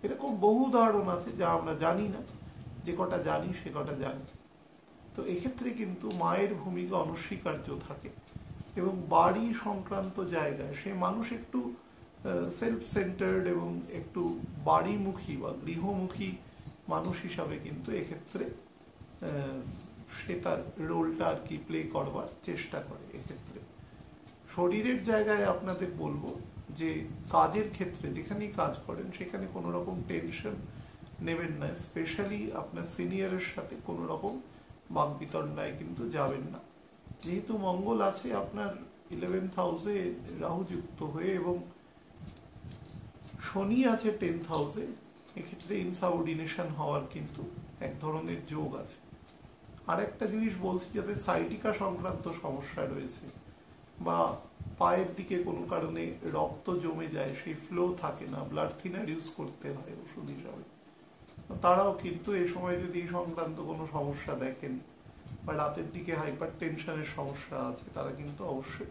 এরকম বহু উদাহরণ আছে যা আমরা জানি না, যে কটা জানি সে কটা জানি। তো এক্ষেত্রে কিন্তু মায়ের ভূমিকা অনস্বীকার্য থাকে, এবং বাড়ি সংক্রান্ত জায়গায় সে মানুষ একটু সেলফ সেন্টার্ড এবং একটু বাড়িমুখী বা গৃহমুখী মানুষ হিসাবে কিন্তু এক্ষেত্রে সে তার রোলটা আর কি প্লে করবার চেষ্টা করে। এক্ষেত্রে শরীরের জায়গায় আপনাদের বলবো যে কাজের ক্ষেত্রে যেখানেই কাজ করেন সেখানে কোনো রকম টেনশন নেবেন না, স্পেশালি আপনার সিনিয়রের সাথে কোনো রকম বাকবিতণ্ডায় কিন্তু যাবেন না। যেহেতু মঙ্গল আছে আপনার 11th হাউসে রাহু যুক্ত হয়ে, এবং শনি আছে 10th হাউসে, এক্ষেত্রে ইনসাবঅর্ডিনেশন হওয়ার কিন্তু এক ধরনের যোগ আছে। আর একটা জিনিস বলছি, যাতে সাইটিকা সংক্রান্ত সমস্যা রয়েছে বা পায়ের দিকে কোনো কারণে রক্ত জমে যায়, সেই ফ্লো থাকে না, ব্লাড থিনার ইউজ করতে হয় ওষুধ হিসাবে, তারাও কিন্তু এই সময় যদি এই সংক্রান্ত কোনো সমস্যা দেখেন বা রাতের দিকে হাইপার টেনশনের সমস্যা আছে, তারা কিন্তু অবশ্যই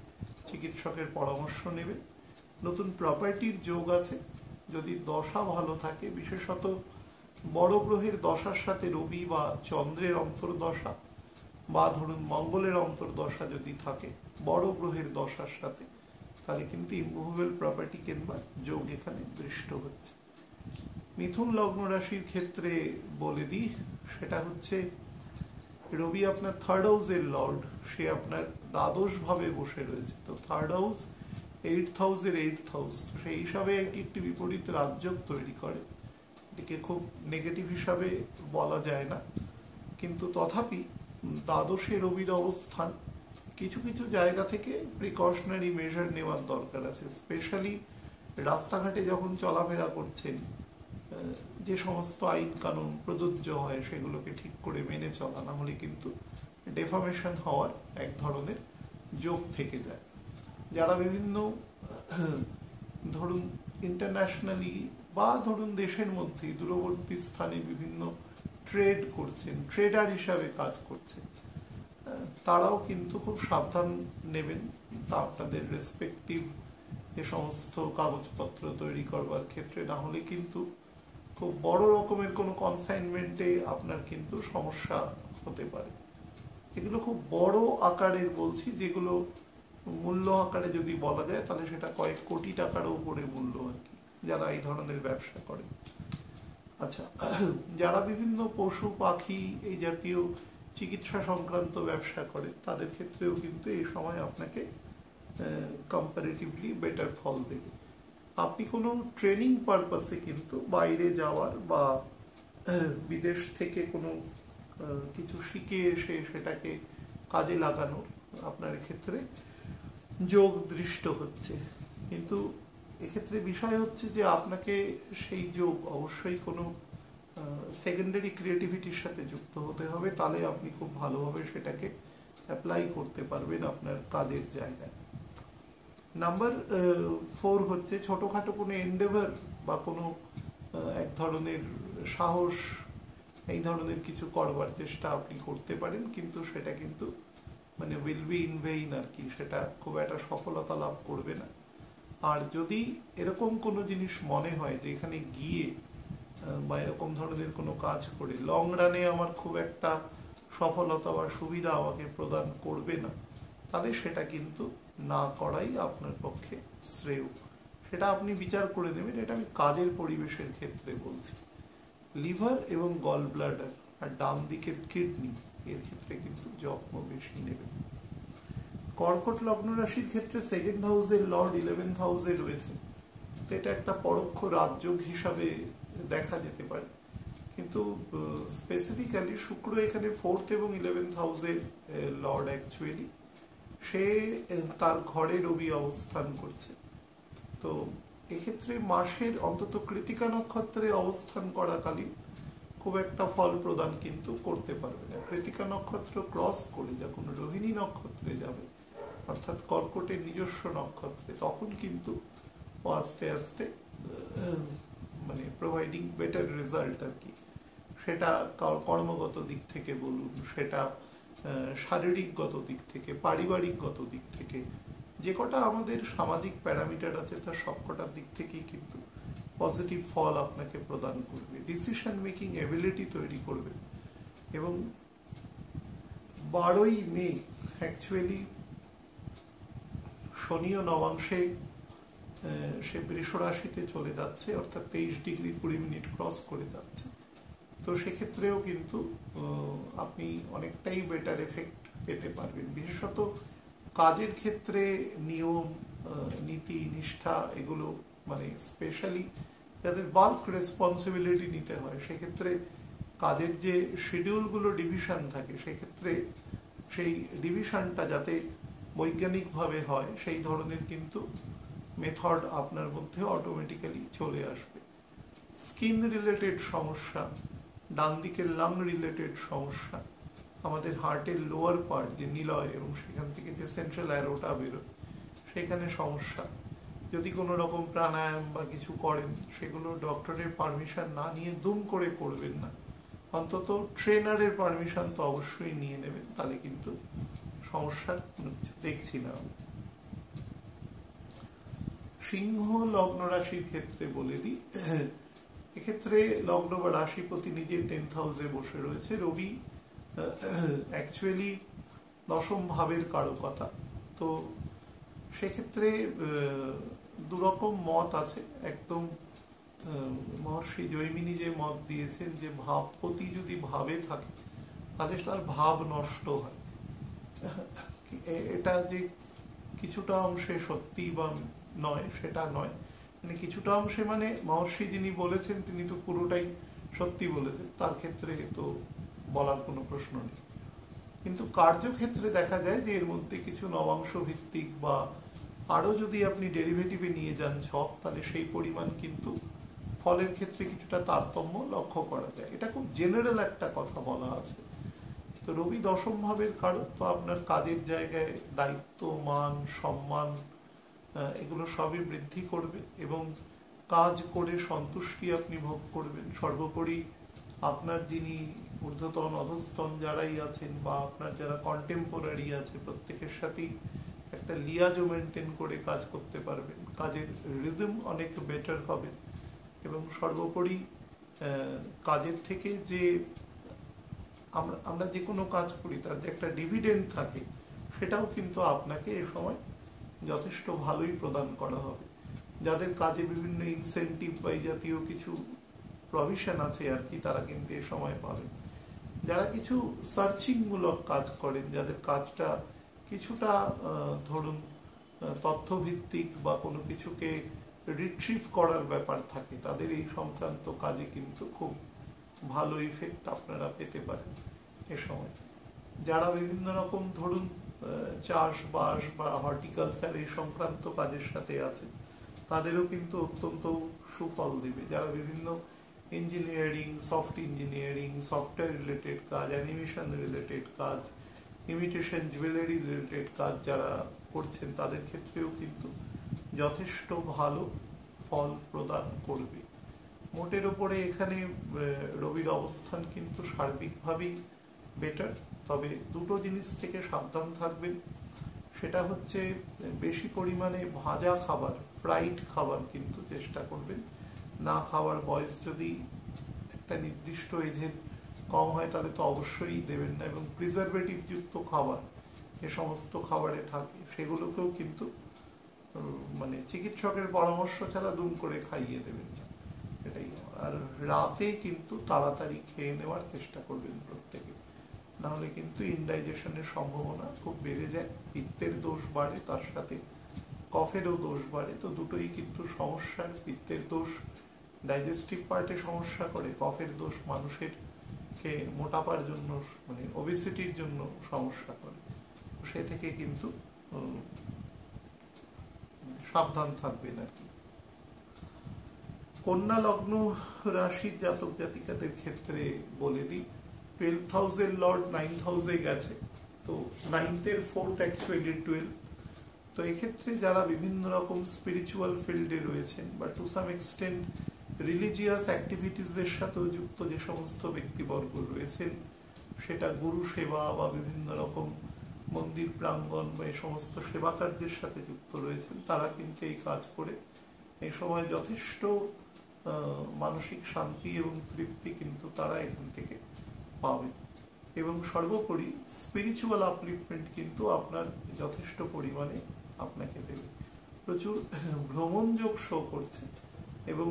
চিকিৎসকের পরামর্শ নেবেন। নতুন প্রপার্টির যোগ আছে যদি দশা ভালো থাকে, বিশেষত বড় গ্রহের দশার সাথে রবি বা চন্দ্রের অন্তর্দশা বা ধরুন মঙ্গলের অন্তর্দশা যদি থাকে বড় গ্রহের দশার সাথে, তাহলে কিন্তু ইমুভেবল প্রপার্টি কেনবার যোগ এখানে দৃষ্ট হচ্ছে। মিথুন লগ্ন রাশির ক্ষেত্রে বলে দিই, সেটা হচ্ছে রবি আপনার থার্ড হাউসের লর্ড, সে আপনার দ্বাদশ ভাবে বসে রয়েছে। তো থার্ড হাউস 8th হাউসের 8th হাউস, সেই হিসাবে এটি একটি বিপরীত রাজযোগ তৈরি করে। এটিকে খুব নেগেটিভ হিসাবে বলা যায় না, কিন্তু তথাপি দ্বাদশে রবির অবস্থান কিছু কিছু জায়গা থেকে প্রিকশনারি মেজার নেওয়ার দরকার আছে। স্পেশালি রাস্তাঘাটে যখন চলাফেরা করছেন, যে সমস্ত আইন কানুন প্রযোজ্য হয় সেগুলোকে ঠিক করে মেনে চলা, না হলে কিন্তু ডেফামেশন হওয়ার এক ধরনের যোগ থেকে যায়। যারা বিভিন্ন ধরুন ইন্টারন্যাশনালি বা ধরুন দেশের মধ্যে দূরবর্তী স্থানে বিভিন্ন ট্রেড করছেন, ট্রেডার হিসাবে কাজ করছেন, তারাও কিন্তু খুব সাবধান নেবেন তা আপনাদের রেসপেক্টিভ যে সমস্ত কাগজপত্র তৈরি করবার ক্ষেত্রে, না হলে কিন্তু খুব বড় রকমের কোনো কনসাইনমেন্টে আপনার কিন্তু সমস্যা হতে পারে। এগুলো খুব বড় আকারের বলছি, যেগুলো মূল্য আকারে যদি বলা যায় তাহলে সেটা কয়েক কোটি টাকারও উপরে মূল্য আর কি, যারা এই ধরনের ব্যবসা করে। আচ্ছা, যারা বিভিন্ন পশু পাখি এই জাতীয় চিকিৎসা সংক্রান্ত ব্যবসা করে, তাদের ক্ষেত্রেও কিন্তু এই সময় আপনাকে কম্পারেটিভলি বেটার ফল দেবে। আপনি কোনো ট্রেনিং পারপাসে কিন্তু বাইরে যাওয়ার বা বিদেশ থেকে কোনো কিছু শিখে এসে সেটাকে কাজে লাগানোর আপনার ক্ষেত্রে যোগ দৃষ্ট হচ্ছে। কিন্তু এক্ষেত্রে বিষয় হচ্ছে যে আপনাকে সেই যোগ অবশ্যই কোনো সেকেন্ডারি ক্রিয়েটিভিটির সাথে যুক্ত হতে হবে, তাহলে আপনি খুব ভালোভাবে সেটাকে অ্যাপ্লাই করতে পারবেন আপনার কাজের জায়গায়। নাম্বার 4 হচ্ছে ছোটোখাটো কোনো এন্ডেভার বা কোনো এক ধরনের সাহস, এই ধরনের কিছু করবার চেষ্টা আপনি করতে পারেন, কিন্তু সেটা কিন্তু মানে উইল বি ইন ভেইন আর কি, সেটা খুব একটা সফলতা লাভ করবে না। আর যদি এরকম কোনো জিনিস মনে হয় যে এখানে গিয়ে বা এরকম ধরনের কোনো কাজ করে লং রানে আমার খুব একটা সফলতা বা সুবিধা আমাকে প্রদান করবে না, তাহলে সেটা কিন্তু না করাই আপনার পক্ষে শ্রেয়। সেটা আপনি বিচার করে নেবেন। এটা আমি কাজের পরিবেশের ক্ষেত্রে বলছি। লিভার এবং গল ব্লাডার আর ডান দিকের কিডনি, এর ক্ষেত্রে কিন্তু যত্ন বেশি নেবেন। কর্কট লগ্ন রাশির ক্ষেত্রে সেকেন্ড হাউসের লর্ড 11th হাউসে রয়েছে, তো এটা একটা পরোক্ষ রাজযোগ হিসাবে দেখা যেতে পারে, কিন্তু স্পেসিফিক্যালি শুক্র এখানে 4th এবং 11th হাউসের লর্ড অ্যাকচুয়ালি, সে তার ঘরে রবি অবস্থান করছে। তো এক্ষেত্রে মাসের অন্তত কৃতিকা নক্ষত্রে অবস্থান করাকালীন খুব একটা ফল প্রদান কিন্তু করতে পারবে না। কৃতিকা নক্ষত্র ক্রস করে যখন রোহিণী নক্ষত্রে যাবে, অর্থাৎ কর্কটের নিজস্ব নক্ষত্রে, তখন কিন্তু আস্তে আস্তে মানে প্রোভাইডিং বেটার রেজাল্ট আর কি। সেটা কর্মগত দিক থেকে বলুন, সেটা শারীরিকগত দিক থেকে, পারিবারিকগত দিক থেকে, যে কটা আমাদের সামাজিক প্যারামিটার আছে তার সবকটার দিক থেকেই কিন্তু পজিটিভ ফল আপনাকে প্রদান করবে, ডিসিশন মেকিং এবিলিটি তৈরি করবে। এবং 12ই মে অ্যাকচুয়ালি শনিও নবাংশে সে বৃষ রাশিতে চলে যাচ্ছে, অর্থাৎ 23°20' ক্রস করে যাচ্ছে। তো সেক্ষেত্রেও কিন্তু আপনি অনেকটাই বেটার এফেক্ট পেতে পারবেন। বিশেষত কাজের ক্ষেত্রে নিয়ম, নীতি, নিষ্ঠা এগুলো মানে স্পেশালি যাদের বাল্ক রেসপন্সিবিলিটি নিতে হয়, সেক্ষেত্রে কাজের যে শিডিউলগুলো ডিভিশন থাকে, সেক্ষেত্রে সেই ডিভিশনটা যাতে বৈজ্ঞানিকভাবে হয় সেই ধরনের কিন্তু মেথড আপনার মধ্যে অটোমেটিক্যালি চলে আসবে। স্কিন রিলেটেড সমস্যা, ডান দিকের লাং রিলেটেড সমস্যা, আমাদের হার্টের লোয়ার পার্ট যে নিলয় এবং সেখান থেকে যে সেন্ট্রাল অ্যারোটা বেরোয় সেখানে সমস্যা, যদি কোনো রকম প্রাণায়াম বা কিছু করেন সেগুলো ডক্টরের পারমিশন না নিয়ে দুম করে করবেন না, অন্তত ট্রেনারের পারমিশন তো অবশ্যই নিয়ে নেবেন, তাহলে কিন্তু সমস্যার কোনো কিছু দেখছি না। সিংহ লগ্ন রাশির ক্ষেত্রে বলে দিই, এক্ষেত্রে লগ্ন বা রাশিপতি নিজের 10th হাউসে বসে রয়েছে। রবি অ্যাকচুয়ালি 10ম ভাবের কারকতা, তো সেক্ষেত্রে দুরকম মত আছে। একদম মহর্ষি জৈমিনী যে মত দিয়েছেন যে ভাবপতি যদি ভাবে থাকে তাহলে তার ভাব নষ্ট হয়। এটা যে কিছুটা অংশে সত্যি বা নয় সেটা নয়, মানে কিছুটা অংশে মানে মহর্ষি যিনি বলেছেন তিনি তো পুরোটাই সত্যি বলেছেন, তার ক্ষেত্রে তো বলার কোনো প্রশ্ন নেই। কিন্তু কার্যক্ষেত্রে দেখা যায় যে এর মধ্যে কিছু নবাংশ ভিত্তিক বা আরও যদি আপনি ডেরিভেটিভে নিয়ে যান ছক, তাহলে সেই পরিমাণ কিন্তু ফলের ক্ষেত্রে কিছুটা তারতম্য লক্ষ্য করা যায়। এটা খুব জেনারেল একটা কথা বলা আছে। তো রবি 10ম ভাবের কারক, তো আপনার কাজের জায়গায় দায়িত্ব, মান, সম্মান এগুলো সবই বৃদ্ধি করবে এবং কাজ করে সন্তুষ্টি আপনি ভোগ করবেন। সর্বোপরি আপনার যিনি ঊর্ধ্বতন অধস্তন যারাই আছেন বা আপনার যারা কন্টেম্পোরারি আছে প্রত্যেকের সাথেই একটা লিয়াজও মেনটেন করে কাজ করতে পারবেন, কাজের রিদম অনেক বেটার হবে এবং সর্বোপরি কাজের থেকে যে আমরা যে কোনো কাজ করি তার যে একটা ডিভিডেন্ড থাকে সেটাও কিন্তু আপনাকে এ সময় যথেষ্ট ভালোই প্রদান করা হবে। যাদের কাজে বিভিন্ন ইনসেন্টিভ বা এই জাতীয় কিছু প্রভিশন আছে আর কি, তারা কিন্তু এ সময় পাবেন। যারা কিছু সার্চিংমূলক কাজ করেন, যাদের কাজটা কিছুটা ধরুন তথ্যভিত্তিক বা কোনো কিছুকে রিট্রিভ করার ব্যাপার থাকে, তাদের এই সংক্রান্ত কাজে কিন্তু খুব ভালো ইফেক্ট আপনারা পেতে পারেন এ সময়। যারা বিভিন্ন রকম ধরুন চাষবাস বা হর্টিকালচার এই সংক্রান্ত কাজের সাথে আছে তাদেরও কিন্তু অত্যন্ত সুফল দেবে। যারা বিভিন্ন engineering, soft engineering, software related কাজ, অ্যানিমেশন রিলেটেড কাজ, ইমিটেশন জুয়েলারি রিলেটেড কাজ যারা করছেন তাদের ক্ষেত্রেও কিন্তু যথেষ্ট ভালো ফল প্রদান করবে। মোটের ওপরে এখানে রবির অবস্থান কিন্তু সার্বিকভাবেই বেটার, তবে দুটো জিনিস থেকে সাবধান থাকবেন। সেটা হচ্ছে বেশি পরিমাণে ভাজা খাবার, ফ্রাইড খাবার কিন্তু চেষ্টা করবেন না খাওয়ার। বয়স যদি একটা নির্দিষ্ট এজের কম হয় তাহলে তো অবশ্যই দেবেন না, এবং প্রিজারভেটিভ যুক্ত খাবার যে সমস্ত খাবারে থাকে সেগুলোকেও কিন্তু মানে চিকিৎসকের পরামর্শ ছাড়া দুম করে খাইয়ে দেবেন না, এটাই। আর রাতে কিন্তু তাড়াতাড়ি খেয়ে নেওয়ার চেষ্টা করবেন প্রত্যেকে, নাহলে কিন্তু ইনডাইজেশনের সম্ভাবনা খুব বেড়ে যায়, পিত্তের দোষ বাড়ে, তার সাথে কফেরও দোষ বাড়ে। তো দুটোই কিন্তু সমস্যার। পিত্তের দোষ ডাইজেস্টিভ পার্টে সমস্যা করে, কফের দোষ মানুষের কে মোটাপার জন্য মানে ওবেসিটির জন্য সমস্যা করে। সে থেকে কিন্তু সাবধান থাকবেন আর কি। কন্যা লগ্ন রাশির জাতক জাতিকাদের ক্ষেত্রে বলে দিই, 12th হাউসের লর্ড 9th হাউসে গেছে, তো 9th-এর 4th অ্যাকচুয়ালি 12th। তো এক্ষেত্রে যারা বিভিন্ন রকম স্পিরিচুয়াল ফিল্ডে রয়েছেন বা টু সাম এক্সটেন্ট রিলিজিয়াস অ্যাক্টিভিটিসের সাথেও যুক্ত যে সমস্ত ব্যক্তিবর্গ রয়েছেন, সেটা গুরু সেবা বা বিভিন্ন রকম মন্দির মন্দির প্রাঙ্গণ বা এই সমস্ত সেবা কার্যের সাথে যুক্ত রয়েছেন তারা কিন্তু এই কাজ করে এই সময় যথেষ্ট মানসিক শান্তি এবং তৃপ্তি কিন্তু তারা এখান থেকে পাবে। এবং সর্বোপরি স্পিরিচুয়াল আপলিফমেন্ট কিন্তু আপনার যথেষ্ট পরিমাণে আপনাকে দেবে। প্রচুর ভ্রমণযোগ শো করছে এবং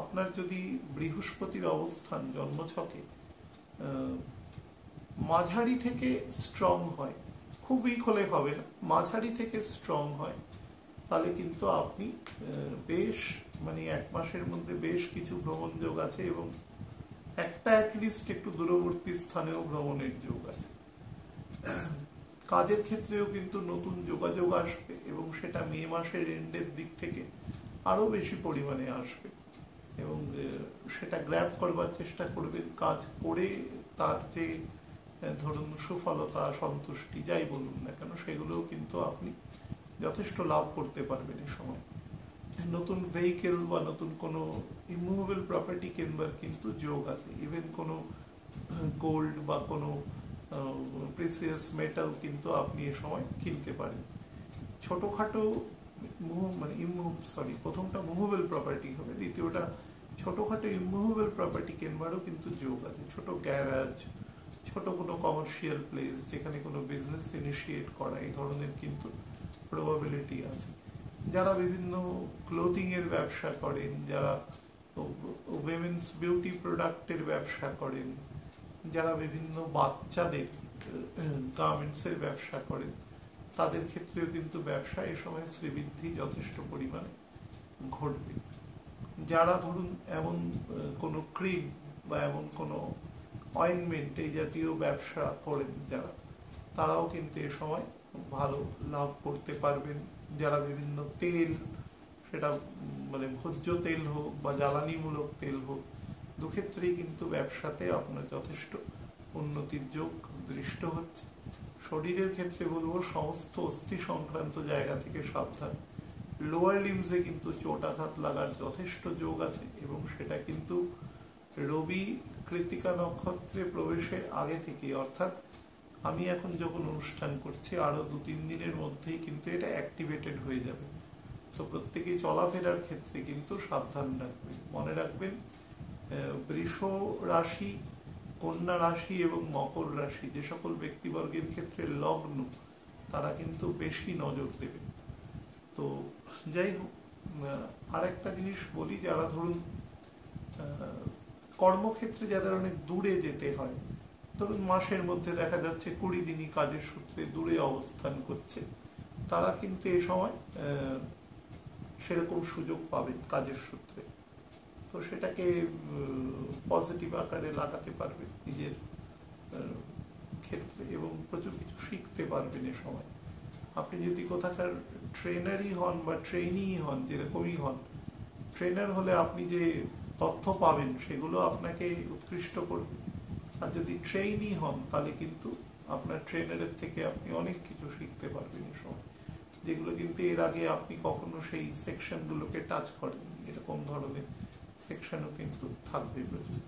আপনার যদি বৃহস্পতির অবস্থান জন্মছকে মাঝারি থেকে স্ট্রং হয়, খুব উইক হলে হবে না, মাঝারি থেকে স্ট্রং হয়, তাহলে কিন্তু আপনি বেশ মানে 1 মাসের মধ্যে বেশ কিছু ভ্রমণ যোগ আছে এবং একটা অ্যাটলিস্ট একটু দূরবর্তী স্থানেও ভ্রমণের যোগ আছে। কাজের ক্ষেত্রেও কিন্তু নতুন যোগাযোগ আসবে এবং সেটা মে মাসের এন্ডের দিক থেকে আরো বেশি পরিমাণে আসবে এবং সেটা গ্র্যাব করবার চেষ্টা করবেন। কাজ করে তার যে ধরুন সুফলতা, সন্তুষ্টি যাই বলুন না কেন, সেগুলোও কিন্তু আপনি যথেষ্ট লাভ করতে পারবেন এই সময়। নতুন ভেহিকেল বা নতুন কোনো ইমুভেবল প্রপার্টি কেনবার কিন্তু যোগ আছে। ইভেন কোনো গোল্ড বা কোনো প্রিসিয়াস মেটাল কিন্তু আপনি এ সময় কিনতে পারেন। ছোটোখাটো প্রথমটা মুভেবল প্রপার্টি হবে, দ্বিতীয়টা ছোটোখাটো ইমুভেবল প্রপার্টি কেনবারও কিন্তু যোগ আছে। ছোট গ্যারাজ, ছোট কোনো কমার্শিয়াল প্লেস যেখানে কোনো বিজনেস ইনিশিয়েট করা, এই ধরনের কিন্তু প্রবাবিলিটি আছে। যারা বিভিন্ন ক্লোথিং এর ব্যবসা করেন, যারা উইমেন্স বিউটি প্রোডাক্টের ব্যবসা করেন, যারা বিভিন্ন বাচ্চাদের গার্মেন্টসের ব্যবসা করেন, তাদের ক্ষেত্রেও কিন্তু ব্যবসা এই সময় শ্রীবৃদ্ধি যথেষ্ট পরিমাণে ঘটবে। যারা ধরুন এমন কোনো ক্রিম বা এমন কোনো অয়েনমেন্ট এই জাতীয় ব্যবসা করেন যারা, তারাও কিন্তু এ সময় ভালো লাভ করতে পারবেন। যারা বিভিন্ন তেল, সেটা মানে ভোজ্য তেল হোক বা জ্বালানিমূলক তেল হোক, দুক্ষেত্রেই কিন্তু ব্যবসাতে আপনার যথেষ্ট উন্নতির যোগ দৃষ্ট হচ্ছে। শরীরের ক্ষেত্রে বলবো সমস্ত অস্থি সংক্রান্ত জায়গা থেকে সাবধান। লোয়ার লিমসে কিন্তু চোট আঘাত লাগার যথেষ্ট যোগ আছে এবং সেটা কিন্তু রবি কৃত্তিকা নক্ষত্রে প্রবেশের আগে থেকে, অর্থাৎ আমি এখন যখন অনুষ্ঠান করছি আরো 2-3 দিনের মধ্যেই কিন্তু এটা অ্যাক্টিভেটেড হয়ে যাবে। তো প্রত্যেকেই চলাফেরার ক্ষেত্রে কিন্তু সাবধান রাখবেন। মনে রাখবেন বৃষ রাশি, কন্যা রাশি এবং মকর রাশি যে সকল ব্যক্তিবর্গের ক্ষেত্রে লগ্ন, তারা কিন্তু বেশি নজর দেবেন। তো যাই হোক, আর একটা জিনিস বলি, যারা ধরুন কর্মক্ষেত্রে যাদের অনেক দূরে যেতে হয়, ধরুন মাসের মধ্যে দেখা যাচ্ছে 20 দিনই কাজের সূত্রে দূরে অবস্থান করছে, তারা কিন্তু এই সময় সেরকম সুযোগ পাবেন কাজের সূত্রে। তো সেটাকে পজিটিভ আকারে লাগাতে পারবেন নিজের ক্ষেত্রে এবং প্রচুর কিছু শিখতে পারবেন এ সময়। আপনি যদি কোথাকার ট্রেনারই হন বা ট্রেইনি হন, যেরকমই হন, ট্রেনার হলে আপনি যে তথ্য পাবেন সেগুলো আপনাকে উৎকৃষ্ট করবে। আর যদি ট্রেইনি হন তাহলে কিন্তু আপনার ট্রেনারের থেকে আপনি অনেক কিছু শিখতে পারবেন এই সময়, যেগুলো কিন্তু এর আগে আপনি কখনো সেই সেকশনগুলোকে টাচ করেন। এরকম ধরনের সেকশনও কিন্তু থাকবে প্রচুর।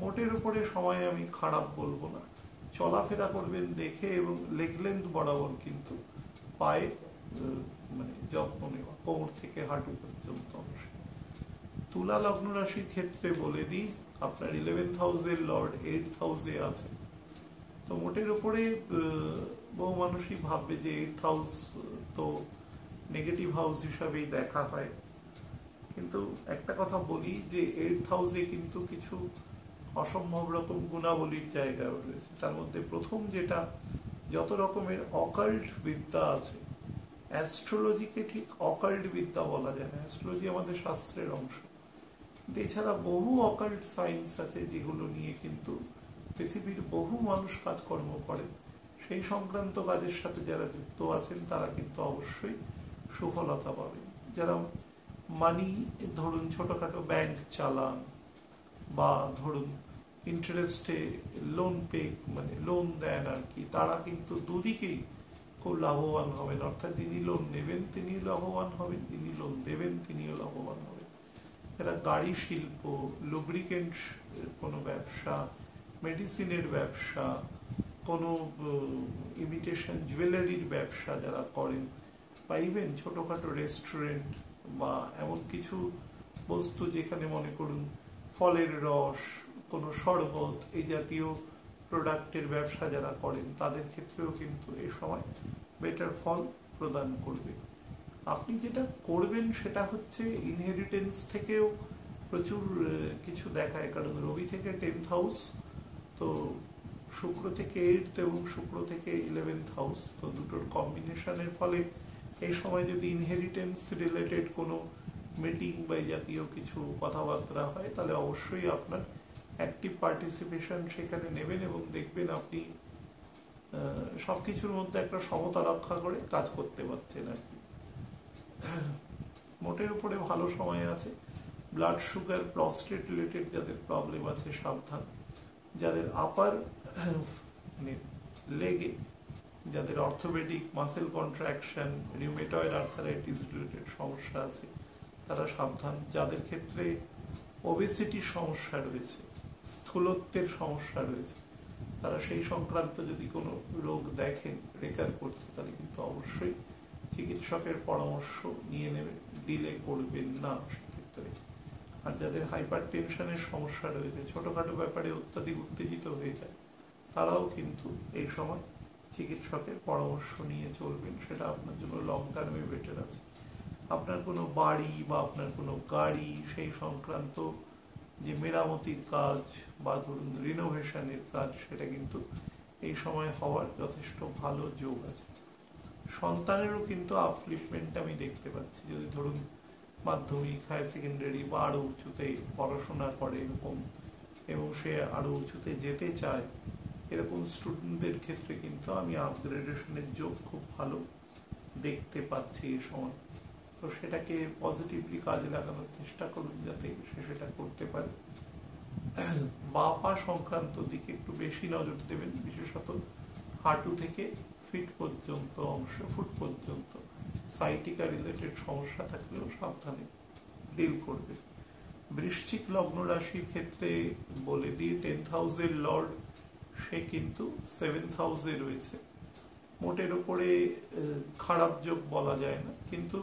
মোটের উপরে সময় আমি খারাপ বলবো না, চলাফেরা করবেন দেখে এবং লেগ লেন্থ বরাবর কিন্তু পায়ে মানে যত্ন নেওয়া, কোমর থেকে হাঁটু পর্যন্ত অংশে। তুলা লগ্ন রাশির ক্ষেত্রে বলে দিই, আপনার 11th হাউসের লর্ড 8th হাউসে আছে। তো মোটের উপরে বহু মানুষই ভাববে যে 8th হাউস তো নেগেটিভ হাউস হিসাবেই দেখা হয়, কিন্তু একটা কথা বলি যে 8th হাউসে কিন্তু কিছু অসম্ভব রকম গুণাবলীর জায়গা রয়েছে। তার মধ্যে প্রথম যেটা, যত রকমের অকাল্ট বিদ্যা আছে, অ্যাস্ট্রোলজিকে ঠিক অকাল্ট বিদ্যা বলা যায় না, অ্যাস্ট্রোলজি আমাদের শাস্ত্রের অংশ। এছাড়া বহু অকাল্ট সায়েন্স আছে যেগুলো নিয়ে কিন্তু পৃথিবীর বহু মানুষ কাজকর্ম করেন। সেই সংক্রান্ত কাজের সাথে যারা যুক্ত আছেন তারা কিন্তু অবশ্যই সফলতা পাবেন। যারা মানি ধরুন ছোটখাটো ব্যাংক চালান বা ধরুন ইন্টারেস্টে লোন মানে লোন দেন আর কি, তারা কিন্তু দুদিকেই খুব লাভবান হবেন। অর্থাৎ যিনি লোন নেবেন তিনি লাভবান হবেন, যিনি লোন দেবেন তিনিও লাভবান হবেন। যারা গাড়ি শিল্প, লুব্রিকেন্ট কোনো ব্যবসা, মেডিসিনের ব্যবসা, কোনো ইমিটেশন জুয়েলারির ব্যবসা যারা করেন, বা ইভেন ছোটোখাটো রেস্টুরেন্ট বা এমন কিছু বস্তু যেখানে মনে করুন ফলের রস, কোনো শরবত, এই জাতীয় প্রোডাক্টের ব্যবসা যারা করেন তাদের ক্ষেত্রেও কিন্তু এই সময় বেটার ফল প্রদান করবে। আপনি যেটা করবেন সেটা হচ্ছে ইনহেরিটেন্স থেকেও প্রচুর কিছু দেখায়, কারণ রবি থেকে 10th হাউস, তো শুক্র থেকে 8th এবং শুক্র থেকে 11th হাউস, তো দুটোর কম্বিনেশনের ফলে এই সময় যদি ইনহেরিটেন্স রিলেটেড কোনো মিটিং বা এই জাতীয় কিছু কথাবার্তা হয় তাহলে অবশ্যই আপনার অ্যাক্টিভ পার্টিসিপেশন সেখানে নেবেন এবং দেখবেন আপনি সব কিছুর মধ্যে একটা সমতা রক্ষা করে কাজ করতে পারছেন আর কি। মোটের উপরে ভালো সময় আছে। ব্লাড সুগার, প্রস্টেট রিলেটেড যাদের প্রবলেম আছে সাবধান। যাদের আপার মানে লেগে যাদের orthopaedic, muscle contraction, rheumatoid arthritis related সমস্যা আছে তারা সাবধান। যাদের ক্ষেত্রে ওবেসিটির সমস্যা রয়েছে, স্থূলত্বের সমস্যা রয়েছে, তারা সেই সংক্রান্ত যদি কোনো রোগ দেখেন রেকার করছে তাহলে কিন্তু অবশ্যই চিকিৎসকের পরামর্শ নিয়ে নেবেন, ডিলে করবেন না সেক্ষেত্রে। আর যাদের হাইপার টেনশনের সমস্যা রয়েছে, ছোটোখাটো ব্যাপারে অত্যাধিক উত্তেজিত হয়ে যায়, তারাও কিন্তু এই সময় চিকিৎসকের পরামর্শ নিয়ে চলবেন, সেটা আপনার জন্য লং টার্মে বেটার আছে। আপনার কোনো বাড়ি বা আপনার কোনো গাড়ি সেই সংক্রান্ত যে মেরামতির কাজ বা ধরুন রিনোভেশনের কাজ, সেটা কিন্তু এই সময় হওয়ার যথেষ্ট ভালো যোগ আছে। সন্তানেরও কিন্তু আপলিফমেন্ট আমি দেখতে পাচ্ছি। যদি ধরুন মাধ্যমিক, হায়ার সেকেন্ডারি বা আরও উঁচুতে পড়াশোনা করে এরকম, এবং সে আরও উঁচুতে যেতে চায়, এরকম স্টুডেন্টদের ক্ষেত্রে কিন্তু আমি আপগ্রেডেশনের যোগ খুব ভালো দেখতে পাচ্ছি এই সময়। তো সেটাকে পজিটিভলি কাজে লাগানোর চেষ্টা করুন যাতে সে সেটা করতে পারে। বা পা সংক্রান্ত দিকে একটু বেশি নজর দেবেন, বিশেষত হাঁটু থেকে ফিট পর্যন্ত অংশ, ফুট পর্যন্ত সাইটিকা রিলেটেড সমস্যা থাকলেও সাবধানে ডিল করবে। বৃশ্চিক লগ্ন রাশির ক্ষেত্রে বলে দিই 10th হাউসের লর্ড সে কিন্তু 7th হাউসে রয়েছে। মোটের ওপরে খারাপ যোগ বলা যায় না, কিন্তু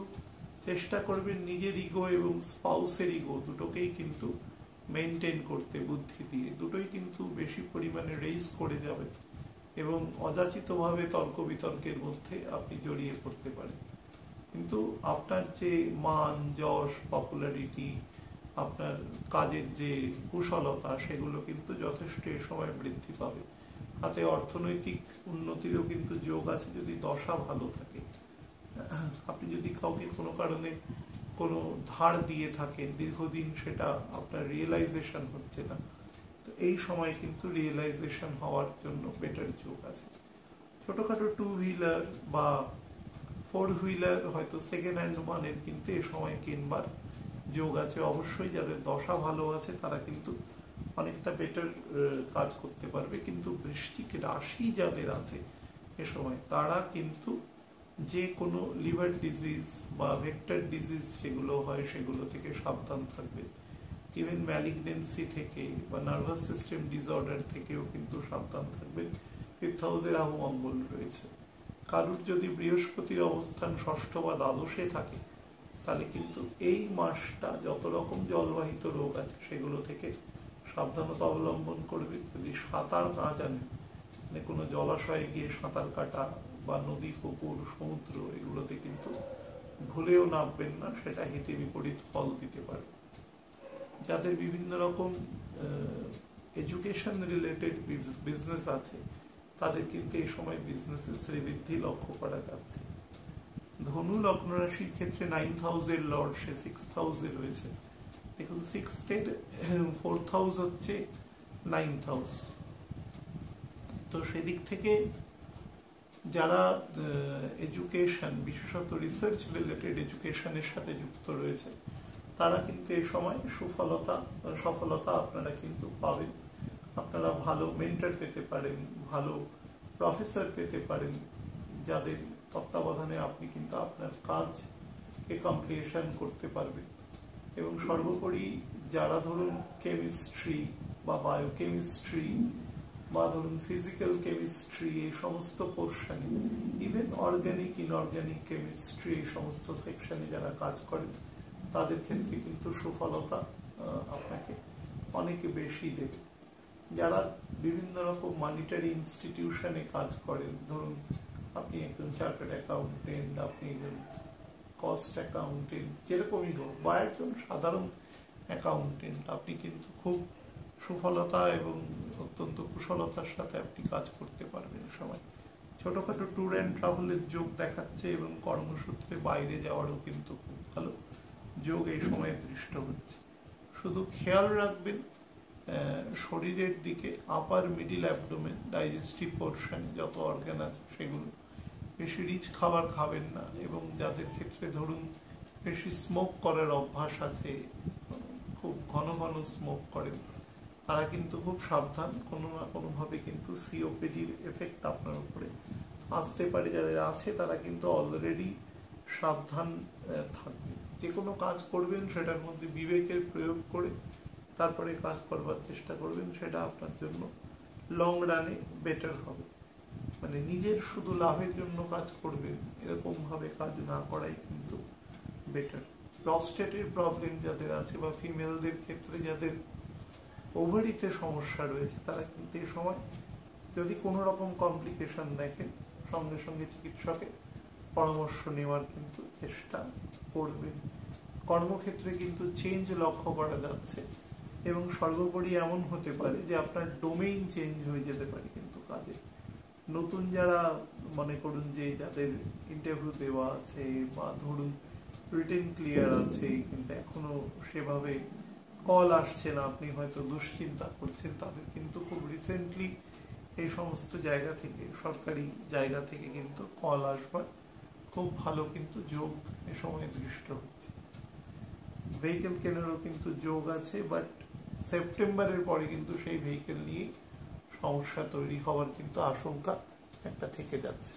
চেষ্টা করবেন নিজের ইগো এবং স্পাউসের ইগো দুটোকেই কিন্তু মেনটেন করতে, বুদ্ধি দিয়ে। দুটোই কিন্তু বেশি পরিমাণে রেইজ করে যাবে এবং অযাচিতভাবে তর্ক বিতর্কের মধ্যে আপনি জড়িয়ে পড়তে পারেন। কিন্তু আপনার যে মান, যশ, পপুলারিটি, আপনার কাজের যে কুশলতা, সেগুলো কিন্তু যথেষ্ট এ সময় বৃদ্ধি পাবে। হাতে অর্থনৈতিক উন্নতিরও কিন্তু যোগ আছে যদি দশা ভালো থাকে। আপনি যদি কাউকে কোনো কারণে কোনো ধার দিয়ে থাকেন দীর্ঘদিন, সেটা আপনার রিয়েলাইজেশন হচ্ছে না, তো এই সময় কিন্তু রিয়েলাইজেশন হওয়ার জন্য বেটার যোগ আছে। ছোটোখাটো 2 হুইলার বা 4 হুইলার হয়তো সেকেন্ড হ্যান্ড মানের কিন্তু এ সময় কিনবার যোগ আছে। অবশ্যই যাদের দশা ভালো আছে তারা কিন্তু অনেকটা বেটার কাজ করতে পারবে। কিন্তু বৃশ্চিক রাশি যাদের আছে এ সময়, তারা কিন্তু যে কোনো লিভার ডিজিজ বা ভেক্টর ডিজিজ যেগুলো হয় সেগুলো থেকে সাবধান থাকবে। ইভেন ম্যালিগনেন্সি থেকে বা নার্ভাস সিস্টেম ডিসঅর্ডার থেকেও কিন্তু সাবধান থাকবেন। 5th হাউসে রাহু মঙ্গল রয়েছে। কারুর যদি বৃহস্পতির অবস্থান ষষ্ঠ বা দ্বাদশে থাকে তাহলে কিন্তু এই মাসটা যত রকম জলবাহিত রোগ আছে সেগুলো থেকে সাবধানতা অবলম্বন করবে। যদি সাঁতার না জানেন, মানে কোনো জলাশয়ে গিয়ে সাঁতার কাটা বা নদী, পুকুর, সমুদ্র, এগুলোতে কিন্তু ভুলেও নামবেন না, সেটা হিতে বিপরীত ফল দিতে পারে। যাদের বিভিন্ন রকম এডুকেশন রিলেটেড বিজনেস আছে তাদের কিন্তু এই সময় বিজনেসের শ্রীবৃদ্ধি লক্ষ্য করা যাচ্ছে। ধনু লগ্ন রাশির ক্ষেত্রে 9th হাউসের লর্ড সে 6th হাউসে রয়েছে। দেখুন 6th এর 4th হাউস হচ্ছে 9th হাউস, তো সেদিক থেকে যারা এডুকেশন, বিশেষত রিসার্চ রিলেটেড এডুকেশনের সাথে যুক্ত রয়েছে তারা কিন্তু এই সময় সফলতা আপনারা কিন্তু পাবেন। আপনারা ভালো মেন্টর পেতে পারেন, ভালো প্রফেসর পেতে পারেন, যাদের তত্ত্বাবধানে আপনি কিন্তু আপনার কাজকে কমপ্লিশন করতে পারবেন। এবং সর্বোপরি যারা ধরুন কেমিস্ট্রি বা বায়োকেমিস্ট্রি বা ধরুন ফিজিক্যাল কেমিস্ট্রি, এই সমস্ত পোর্শনে, ইভেন অর্গানিক ইনঅর্গানিক কেমিস্ট্রি, এই সমস্ত সেকশনে যারা কাজ করেন তাদের ক্ষেত্রে কিন্তু সুফলতা আপনাকে অনেকে বেশি দেবে। যারা বিভিন্ন রকম মনিটারি ইনস্টিটিউশনে কাজ করেন, ধরুন আপনি একজন চার্টার্ড অ্যাকাউন্টেন্ট, আপনি একজন কস্ট অ্যাকাউন্টেন্ট, যেরকমই হোক, বা একজন সাধারণ অ্যাকাউন্টেন্ট, আপনি কিন্তু খুব সুফলতা এবং অত্যন্ত কুশলতার সাথে আপনি কাজ করতে পারবেন। সময় ছোটোখাটো ট্যুর অ্যান্ড ট্রাভেলের যোগ দেখাচ্ছে এবং কর্মসূত্রে বাইরে যাওয়ারও কিন্তু খুব ভালো যোগ এই সময় দৃষ্ট হচ্ছে। শুধু খেয়াল রাখবেন শরীরের দিকে, আপার মিডিল অ্যাবডোমেন, ডাইজেস্টিভ পোর্শনে যত অর্গান আছে সেগুলো বেশি রিচ খাবার খাবেন না, এবং যাদের ক্ষেত্রে ধরুন বেশি স্মোক করার অভ্যাস আছে, খুব ঘন ঘন স্মোক করেন, তারা কিন্তু খুব সাবধান। কোনো না কোনোভাবে কিন্তু সিওপিডির এফেক্ট আপনার উপরে আসতে পারে। যাদের আছে তারা কিন্তু অলরেডি সাবধান থাকবে। যে কোনো কাজ করবেন সেটার মধ্যে বিবেকের প্রয়োগ করে তারপরে কাজ করবার চেষ্টা করবেন, সেটা আপনার জন্য লং রানে বেটার হবে। মানে নিজের শুধু লাভের জন্য কাজ করবেন এরকমভাবে কাজ না করাই কিন্তু বেটার। প্রস্টেটের প্রবলেম যাদের আছে, বা ফিমেলদের ক্ষেত্রে যাদের ওভারিতে সমস্যা রয়েছে, তারা কিন্তু এই সময় যদি কোনো রকম কমপ্লিকেশন দেখেন সঙ্গে সঙ্গে চিকিৎসকের পরামর্শ নেওয়ার কিন্তু চেষ্টা করবেন। কর্মক্ষেত্রে কিন্তু চেঞ্জ লক্ষ্য করা যাচ্ছে, এবং সর্বোপরি এমন হতে পারে যে আপনার ডোমেইন চেঞ্জ হয়ে যেতে পারে কিন্তু কাজে। নতুন যারা মনে করুন যে যাদের ইন্টারভিউ দেওয়া আছে, বা ধরুন রিটেন ক্লিয়ার আছে কিন্তু এখনো সেভাবে কল আসছে না, আপনি হয়তো দুশ্চিন্তা করছেন, তাদের কিন্তু খুব রিসেন্টলি এই সমস্ত জায়গা থেকে, সরকারি জায়গা থেকে কিন্তু কল আসবার খুব ভালো কিন্তু যোগ এ সময় দৃষ্ট হচ্ছে। ভেহিকেল কেনারও কিন্তু যোগ আছে, বাট সেপ্টেম্বরের পরে কিন্তু সেই ভেহিকেল নিয়ে সমস্যা তৈরি হওয়ার কিন্তু আশঙ্কা একটা থেকে যাচ্ছে।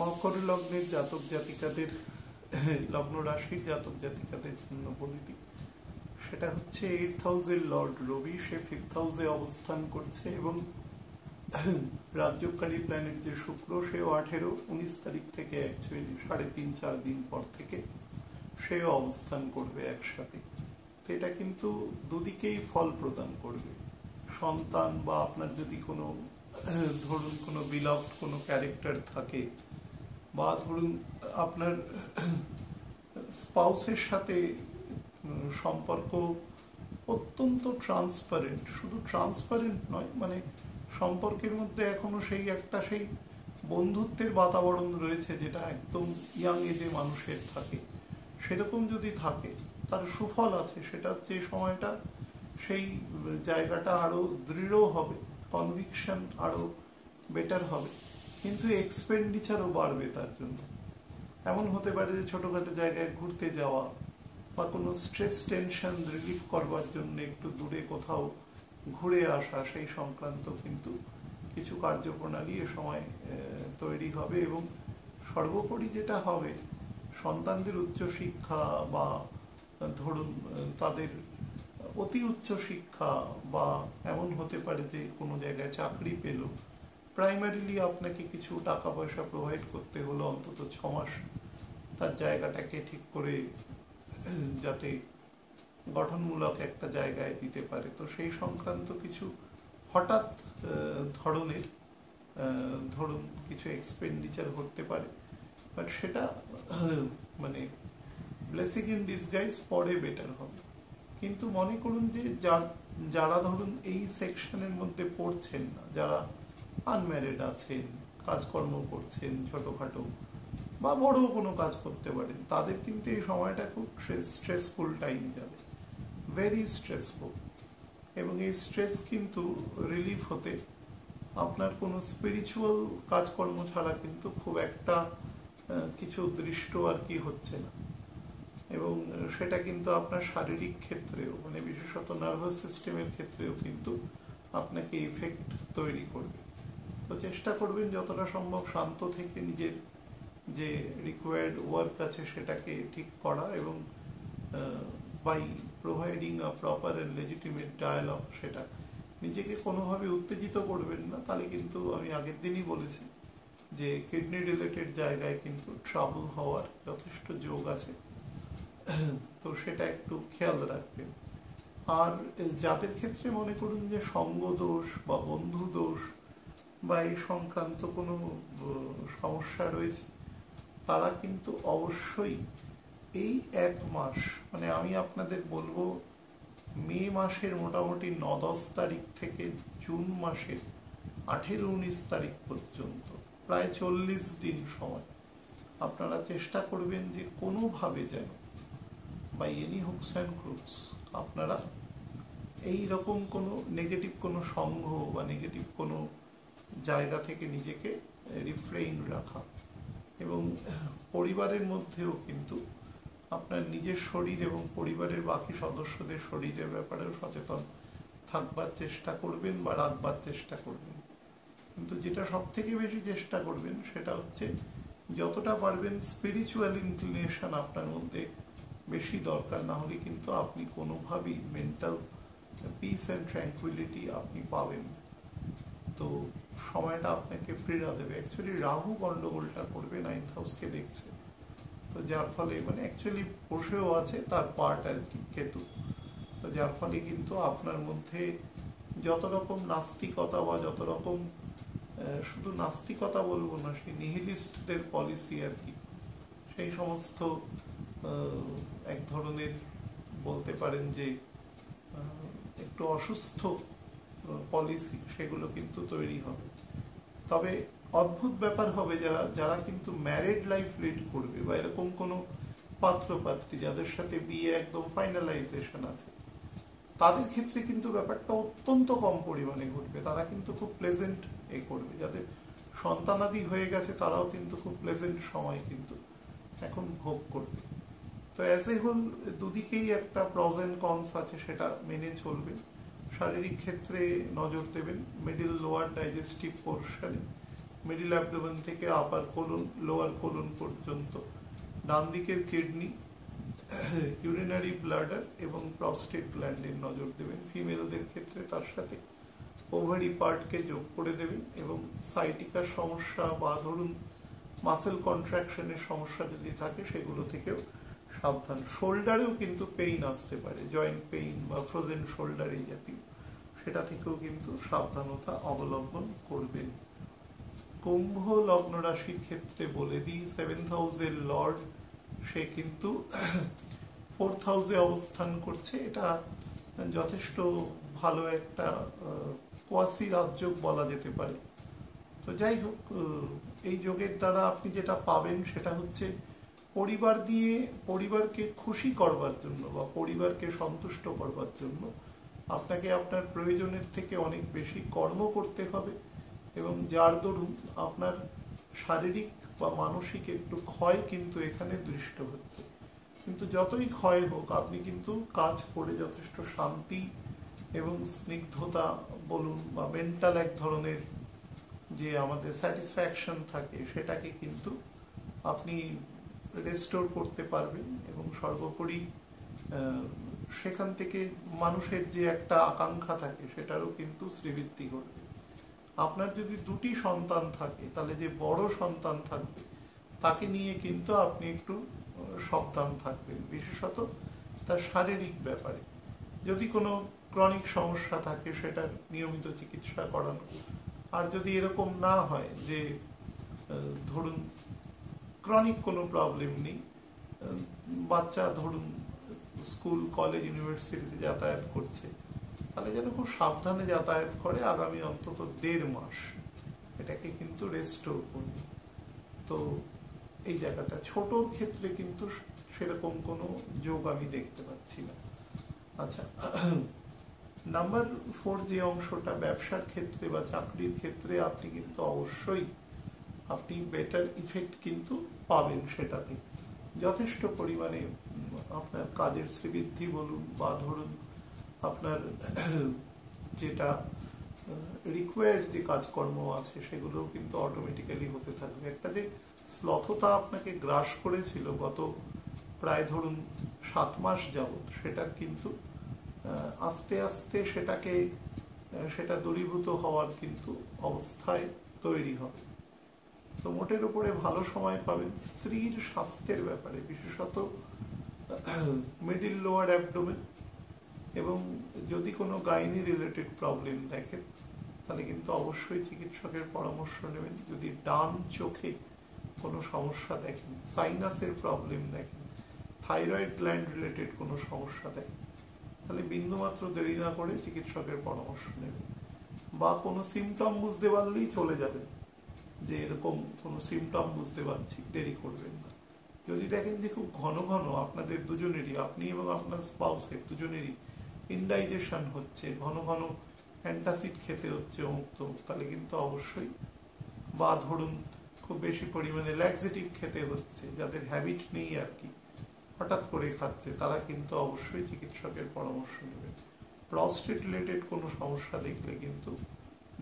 মকর লগ্নের জাতক জাতিকাদের, লগ্ন রাশির জাতক জাতিকাদের জন্য বলি দিই, সেটা হচ্ছে 8th হাউসের লর্ড রবি, সে 5th হাউসে অবস্থান করছে, এবং রাজ্যকারী প্ল্যানেট যে শুক্র, সেও 18-19 তারিখ থেকে অ্যাকচুয়ালি 3.5-4 দিন পর থেকে সেও অবস্থান করবে একসাথে। তো এটা কিন্তু দুদিকেই ফল প্রদান করবে। সন্তান, বা আপনার যদি কোনো ধরুন কোনো বিলাভড কোনো ক্যারেক্টার থাকে, বা ধরুন আপনার স্পাউসের সাথে সম্পর্ক অত্যন্ত ট্রান্সপারেন্ট, শুধু ট্রান্সপারেন্ট নয়, মানে সম্পর্কের মধ্যে এখনো সেই একটা সেই বন্ধুত্বের বাতাবরণ রয়েছে যেটা একদম ইয়াং এজে মানুষের থাকে, সেরকম যদি থাকে তার সুফল আছে। সেটা হচ্ছে সময়টা সেই জায়গাটা আরো দৃঢ় হবে, কনভিকশন আরো বেটার হবে, কিন্তু এক্সপেন্ডিচারও বাড়বে তার জন্য। এমন হতে পারে যে ছোটখাটো জায়গায় ঘুরতে যাওয়া, বা কোনো স্ট্রেস টেনশন রিলিফ করবার জন্য একটু দূরে কোথাও ঘুরে আসা, সেই সংক্রান্ত কিন্তু কিছু কার্যপ্রণালী এ সময় তৈরি হবে। এবং সর্বোপরি যেটা হবে, সন্তানদের উচ্চশিক্ষা, বা ধরুন তাদের অতি উচ্চ শিক্ষা, বা এমন হতে পারে যে কোনো জায়গায় চাকরি পেল, প্রাইমারিলি আপনাকে কিছু টাকা পয়সা প্রোভাইড করতে হলো অন্তত 6 মাস তার জায়গাটাকে ঠিক করে যাতে গঠনমূলক একটা জায়গায় দিতে পারে। তো সেই সংক্রান্ত কিছু হঠাৎ ধরনের ধরুন কিছু এক্সপেন্ডিচার করতে পারে, বাট সেটা মানে ব্লেসিং ইন ডিসগাইজ পরে বেটার হবে। কিন্তু মনে করুন যে যারা ধরুন এই সেকশনের মধ্যে পড়ছেন না, যারা আনম্যারিড আছেন, কাজকর্ম করছেন ছোটোখাটো, বা বড় কোনো কাজ করতে পারেন, তাদের কিন্তু এই সময়টা খুব স্ট্রেসফুল টাইম যাবে, ভেরি স্ট্রেসফুল। এবং এই স্ট্রেস কিন্তু রিলিফ হতে আপনার কোনো স্পিরিচুয়াল কাজকর্ম ছাড়া কিন্তু খুব একটা কিছু দৃষ্ট আর কি হচ্ছে না। এবং সেটা কিন্তু আপনার শারীরিক ক্ষেত্রেও, মানে বিশেষত নার্ভাস সিস্টেমের ক্ষেত্রেও কিন্তু আপনাকে ইফেক্ট তৈরি করবে। তো চেষ্টা করবেন যতটা সম্ভব শান্ত থেকে নিজের যে রিকোয়ার্ড ওয়ার্ক আছে সেটাকে ঠিক করা, এবং by providing a proper and legitimate dialogue সেটা নিজেকে কোনোভাবে উত্তেজিত করবেন না, তাহলে কিন্তু আমি আগের দিনই বলেছি যে কিডনি রিলেটেড জায়গায় কিন্তু ট্রাবল হওয়ার যথেষ্ট যোগ আছে। তো সেটা একটু খেয়াল রাখবেন। আর যাদের ক্ষেত্রে মনে করুন যে সঙ্গ দোষ বা বন্ধু দোষ বা এই সংক্রান্ত কোনো সমস্যা রয়েছে, তারা কিন্তু অবশ্যই এই 1 মাস, মানে আমি আপনাদের বলবো মে মাসের মোটামুটি 9-10 তারিখ থেকে জুন মাসের 18-19 তারিখ পর্যন্ত প্রায় 40 দিন সময় আপনারা চেষ্টা করবেন যে কোনোভাবে যেন by any hooks and crooks আপনারা এই রকম কোনো নেগেটিভ কোনো সংঘ বা নেগেটিভ কোনো জায়গা থেকে নিজেকে রিফ্রেইন রাখা, এবং পরিবারের মধ্যেও কিন্তু আপনার নিজের শরীর এবং পরিবারের বাকি সদস্যদের শরীরের ব্যাপারেও সচেতন থাকবার চেষ্টা করবেন বা রাখবার চেষ্টা করবেন। কিন্তু যেটা সব থেকে বেশি চেষ্টা করবেন সেটা হচ্ছে যতটা পারবেন স্পিরিচুয়াল ইনক্লিনেশন আপনার মধ্যে বেশি দরকার, না হলে কিন্তু আপনি কোনোভাবেই মেন্টাল পিস অ্যান্ড ট্র্যাঙ্কুইলিটি আপনি পাবেন। তো সময়টা আপনাকে পীড়া দেবে। অ্যাকচুয়ালি রাহু গন্ডগোলটা করবে, 9th হাউসকে দেখছে, তো যার ফলে মানে অ্যাকচুয়ালি বসেও আছে তার পার্ট আর কি কেতু, তো যার ফলে কিন্তু আপনার মধ্যে যত রকম নাস্তিকতা বা যত রকম শুধু নাস্তিকতা বলবো না, সেই নিহিলিস্টদের পলিসি আর কি, সেই সমস্ত এক ধরনের বলতে পারেন যে একটু অসুস্থ পলিসি, সেগুলো কিন্তু তৈরি হবে। তবে অদ্ভুত ব্যাপার হবে যারা যারা কিন্তু ম্যারিড লাইফ লিড করবে বা এরকম কোনো পাত্রপাত্রী যাদের সাথে বিয়ে একদম ফাইনালাইজেশন আছে, তাদের ক্ষেত্রে কিন্তু ব্যাপারটা অত্যন্ত কম পরিমাণে ঘটবে। তারা কিন্তু খুব প্লেজেন্ট করবে। যাদের সন্তানাদি হয়ে গেছে তারাও কিন্তু খুব প্লেজেন্ট সময় কিন্তু এখন ভোগ করবে। তো অ্যাজ এ হোল দুদিকেই একটা প্রস এন্ড কনস আছে, সেটা মেনে চলবে। শারীরিক ক্ষেত্রে নজর দেবেন মিডিল লোয়ার ডাইজেস্টিভ পোর্শনে, মিডিল অ্যাবডোমেন থেকে আপার কোলন লোয়ার কোলন পর্যন্ত, ডান দিকের কিডনি, ইউরিনারি ব্লাডার এবং প্রস্টেট গ্ল্যান্ডের নজর দেবেন। ফিমেলদের ক্ষেত্রে তার সাথে ওভারি পার্টকে যোগ করে দেবেন, এবং সাইটিকার সমস্যা বা ধরুন মাসেল কন্ট্রাকশনের সমস্যা যদি থাকে সেগুলো থেকেও সাবধান। শোল্ডারেও কিন্তু পেইন আসতে পারে, জয়েন্ট পেইন বা ফ্রোজেন শোল্ডার এই জাতীয়, সেটা থেকেও কিন্তু সাবধানতা অবলম্বন করবেন। কুম্ভ লগ্ন রাশির ক্ষেত্রে বলে দিই 7th হাউসের লর্ড সে কিন্তু 4th হাউসে অবস্থান করছে। এটা যথেষ্ট ভালো একটা কোয়াসি রাজযোগ বলা যেতে পারে। তো যাই হোক, এই যোগের দ্বারা আপনি যেটা পাবেন সেটা হচ্ছে পরিবারকে খুশি করবার জন্য বা পরিবারকে সন্তুষ্ট করবার জন্য আপনাকে আপনার প্রয়োজনের থেকে অনেক বেশি কর্ম করতে হবে, এবং যার দরুন আপনার শারীরিক বা মানসিক একটু ক্ষয় কিন্তু এখানে দৃষ্ট হচ্ছে। কিন্তু যতই ক্ষয় হোক আপনি কিন্তু কাজ করে যথেষ্ট শান্তি এবং স্নিগ্ধতা বলুন বা মেন্টাল এক ধরনের যে আমাদের স্যাটিসফ্যাকশন থাকে সেটাকে কিন্তু আপনি রেস্টোর করতে পারবেন, এবং সর্বোপরি সেখান থেকে মানুষের যে একটা আকাঙ্ক্ষা থাকে সেটারও কিন্তু শ্রীবৃদ্ধি ঘটবে। আপনার যদি 2টি সন্তান থাকে তাহলে যে বড় সন্তান থাকবে তাকে নিয়ে কিন্তু আপনি একটু সাবধান থাকবেন, বিশেষত তার শারীরিক ব্যাপারে। যদি কোনো ক্রনিক সমস্যা থাকে সেটার নিয়মিত চিকিৎসা করানো, আর যদি এরকম না হয় যে ধরুন ক্রনিক কোনো প্রবলেম নেই, বাচ্চা ধরুন স্কুল কলেজ ইউনিভার্সিটিতে যাতায়াত করছে, তাহলে যেন খুব সাবধানে যাতায়াত করে আগামী অন্তত 1.5 মাস এটাকে কিন্তু রেস্টোর করবে। তো এই জায়গাটা ছোটোর ক্ষেত্রে কিন্তু সেরকম কোনো যোগ আমি দেখতে পাচ্ছি না। আচ্ছা, নাম্বার 4 যে অংশটা ব্যবসার ক্ষেত্রে বা চাকরির ক্ষেত্রে আপনি কিন্তু অবশ্যই আপনি বেটার ইফেক্ট কিন্তু পাবেন, সেটাতে যথেষ্ট পরিমাণে আপনার কাজের শ্রীবৃদ্ধি বলুন বা ধরুন আপনার যেটা রিকোয়ার্ড যে কাজকর্ম আছে সেগুলোও কিন্তু অটোমেটিক্যালি হতে থাকবে। একটা যে শ্লথতা আপনাকে গ্রাস করেছিল গত প্রায় ধরুন 7 মাস যাবৎ, সেটার কিন্তু আস্তে আস্তে সেটাকে সেটা দূরীভূত হওয়ার কিন্তু অবস্থায় তৈরি হবে। তো মোটের উপরে ভালো সময় পাবেন স্ত্রীর স্বাস্থ্যের ব্যাপারে, বিশেষত মিডিল লোয়ার অ্যাবডোমেন, এবং যদি কোনো গাইনি রিলেটেড প্রবলেম দেখেন তাহলে কিন্তু অবশ্যই চিকিৎসকের পরামর্শ নেবেন। যদি ডান চোখে কোনো সমস্যা দেখেন, সাইনাসের প্রবলেম দেখেন, থাইরয়েড গ্ল্যান্ড রিলেটেড কোনো সমস্যা দেখেন, তাহলে বিন্দুমাত্র দেরি না করে চিকিৎসকের পরামর্শ নেবেন। বা কোনো সিমটম বুঝতে পারলেই চলে যাবেন, যে এরকম কোনো সিমটম বুঝতে পারছি, দেরি করবেন না। যদি দেখেন যে খুব ঘন ঘন আপনাদের দুজনেরই, আপনি এবং আপনার স্পাউসের দুজনেরই ইনডাইজেশন হচ্ছে, ঘন ঘন অ্যান্টাসিড খেতে হচ্ছে অমুক, তাহলে কিন্তু অবশ্যই, বা ধরুন খুব বেশি পরিমাণে ল্যাক্সেটিভ খেতে হচ্ছে, যাদের হ্যাবিট নেই আর কি, হঠাৎ করে খাচ্ছে, তারা কিন্তু অবশ্যই চিকিৎসকের পরামর্শ নেবেন। প্রস্টেট রিলেটেড কোনো সমস্যা দেখলে কিন্তু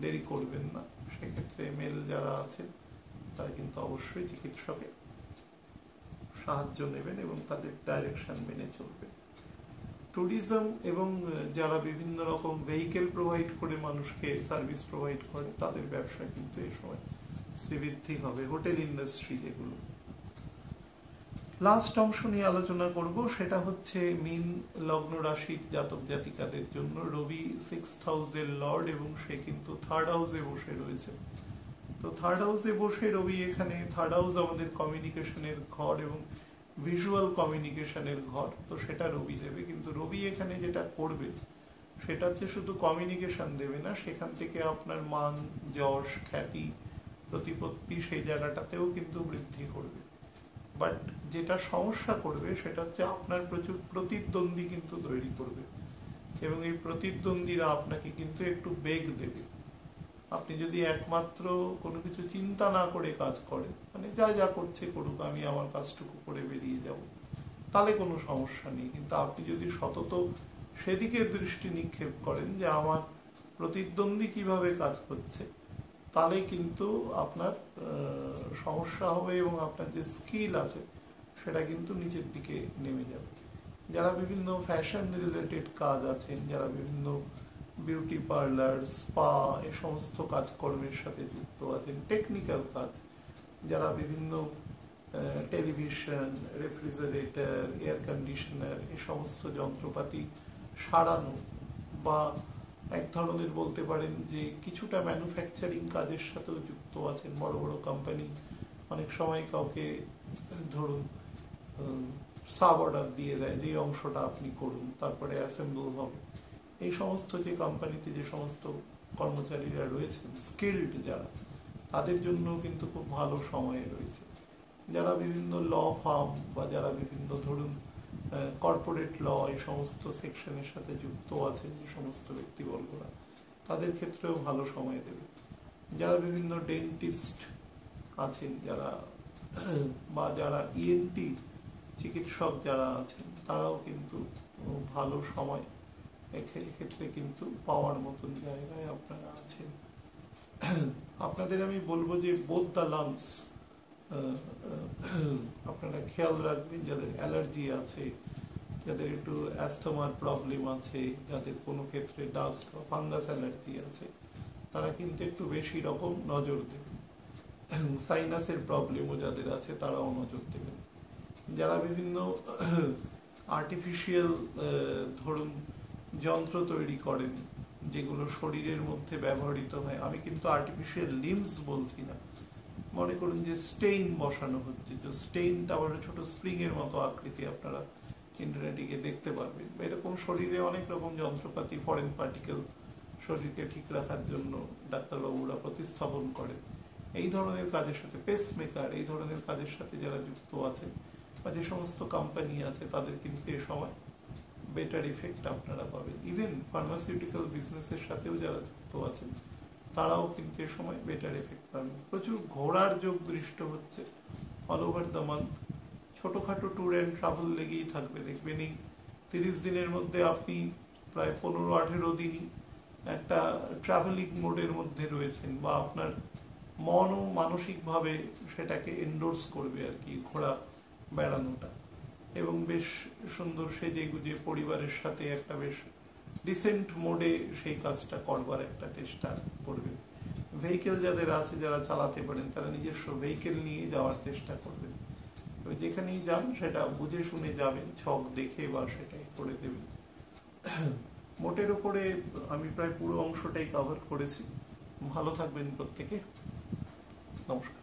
দেরি করবেন না, সেক্ষেত্রে মেল যারা আছেন তারা কিন্তু অবশ্যই চিকিৎসকের সাহায্য নেবেন এবং তাদের ডাইরেকশন মেনে চলবেন। ট্যুরিজম এবং যারা বিভিন্ন রকম ভেহিকেল প্রোভাইড করে মানুষকে সার্ভিস প্রোভাইড করে, তাদের ব্যবসা কিন্তু এই সময় শ্রীবৃদ্ধি হবে। হোটেল ইন্ডাস্ট্রি যেগুলো। লাস্ট অংশ নিয়ে আলোচনা করব, সেটা হচ্ছে মীন লগ্ন রাশির জাতক জাতিকাদের জন্য। রবি 6th হাউসের লর্ড এবং সে কিন্তু 3rd হাউসে বসে রয়েছে। তো 3rd হাউসে বসে রবি, এখানে 3rd হাউস আমাদের কমিউনিকেশনের ঘর এবং ভিজুয়াল কমিউনিকেশনের ঘর, তো সেটা রবি দেবে। কিন্তু রবি এখানে যেটা করবে সেটা হচ্ছে শুধু কমিউনিকেশন দেবে না, সেখান থেকে আপনার মান, যশ, খ্যাতি, প্রতিপত্তি সেই জায়গাটাতেও কিন্তু বৃদ্ধি করবে। বাট যেটা সমস্যা করবে সেটা হচ্ছে আপনার প্রচুর প্রতিদ্বন্দ্বী কিন্তু তৈরি করবে, এবং এই প্রতিদ্বন্দ্বীরা আপনাকে কিন্তু একটু বেগ দেবে। আপনি যদি একমাত্র কোনো কিছু চিন্তা না করে কাজ করেন, মানে যা যা করছে করুক, আমি আমার কাজটুকু করে বেরিয়ে যাব, তাহলে কোনো সমস্যা নেই। কিন্তু আপনি যদি সতত সেদিকে দৃষ্টি নিক্ষেপ করেন যে আমার প্রতিদ্বন্দ্বী কিভাবে কাজ করছে, তাহলে কিন্তু আপনার সমস্যা হবে এবং আপনার যে স্কিল আছে সেটা কিন্তু নিচের দিকে নেমে যাবে। যারা বিভিন্ন ফ্যাশন রিলেটেড কাজ আছেন, যারা বিভিন্ন বিউটি পার্লার, স্পা, এই সমস্ত কাজকর্মের সাথে যুক্ত আছেন, টেকনিক্যাল কাজ, যারা বিভিন্ন টেলিভিশন, রেফ্রিজারেটর, এয়ার কন্ডিশনার, এই সমস্ত যন্ত্রপাতি সারানো, বা এক ধরনের বলতে পারেন যে কিছুটা ম্যানুফ্যাকচারিং কাজের সাথেও যুক্ত আছেন, বড় বড় কোম্পানি অনেক সময় কাউকে ধরুন সাব অর্ডার দিয়ে দেয় যে অংশটা আপনি করুন, তারপরে অ্যাসেম্বল হবে। এই সমস্ত যে কোম্পানিতে যে সমস্ত কর্মচারীরা রয়েছেন, স্কিল্ড যারা, তাদের জন্য কিন্তু খুব ভালো সময় রয়েছে। যারা বিভিন্ন ল ফার্ম বা যারা বিভিন্ন ধরুন কর্পোরেট ল, এই সমস্ত সেকশনের সাথে যুক্ত আছেন যে সমস্ত ব্যক্তিবর্গরা, তাদের ক্ষেত্রেও ভালো সময় দেবে। যারা বিভিন্ন ডেন্টিস্ট আছেন, যারা বা যারা ইএনটি চিকিৎসক যারা আছেন, তারাও কিন্তু ভালো সময় এক্ষেত্রে কিন্তু পাওয়ার মতন জায়গায় আপনারা আছেন। আপনাদের আমি বলবো যে বোথ দ্য লাংস আপনারা খেয়াল রাখবেন, যাদের অ্যালার্জি আছে, যাদের একটু অ্যাস্থমার প্রবলেম আছে, যাদের কোনো ক্ষেত্রে ডাস্ট বা ফাঙ্গাস অ্যালার্জি আছে, তারা কিন্তু একটু বেশি রকম নজর দেবেন। সাইনাসের প্রবলেমও যাদের আছে তারাও নজর দেবেন। যারা বিভিন্ন আর্টিফিশিয়াল ধরুন যন্ত্র তৈরি করেন, যেগুলো শরীরের মধ্যে ব্যবহৃত হয়, আমি কিন্তু আর্টিফিশিয়াল লিম্বস বলছি না, মনে করুন যে স্টেইন বসানো হচ্ছে, যে স্টেইনটা আবার ছোট স্প্রিং এর মতো আকৃতি, আপনারা ইন্টারনেটে গিয়ে দেখতে পারবেন। এরকম শরীরে অনেক রকম যন্ত্রপাতি, ফরেন পার্টিকেল শরীরকে ঠিক রাখার জন্য ডাক্তারবাবুরা প্রতিস্থাপন করেন। এই ধরনের কাজের সাথে, পেসমেকার, এই ধরনের কাজের সাথে যারা যুক্ত আছেন বা যে সমস্ত কোম্পানি আছে, তাদের কিন্তু এ সময় বেটার ইফেক্ট আপনারা পাবেন। ইভেন ফার্মাসিউটিক্যাল বিজনেসের সাথেও যারা যুক্ত আছেন, তারাও কিন্তু এ সময় বেটার এফেক্ট পাবেন। প্রচুর ঘোরার যোগ দৃষ্ট হচ্ছে অল ওভার দ্য মান্থ। ছোটোখাটো ট্যুর অ্যান্ড ট্রাভেল লেগেই থাকবে। দেখবেন এই 30 দিনের মধ্যে আপনি প্রায় 15-18 দিনই একটা ট্রাভেলিং মোডের মধ্যে রয়েছেন, বা আপনার মনও মানসিকভাবে সেটাকে এন্ডোর্স করবে আর কি, ঘোরা বেড়ানোটা। এবং বেশ সুন্দর সেজে গুজে পরিবারের সাথে একটা বেশ ডিসেন্ট মোডে সেই কাজটা করবার একটা চেষ্টা করবেন। ভেহিকেল যাদের আছে, যারা চালাতে পারেন, তারা নিজস্ব ভেহিকেল নিয়ে যাওয়ার চেষ্টা করবেন। যেখানেই যান সেটা বুঝে শুনে যাবেন, ছক দেখে বা সেটাই করে দেবেন। মোটের উপরে আমি প্রায় পুরো অংশটাই কভার করেছি। ভালো থাকবেন প্রত্যেকে। নমস্কার।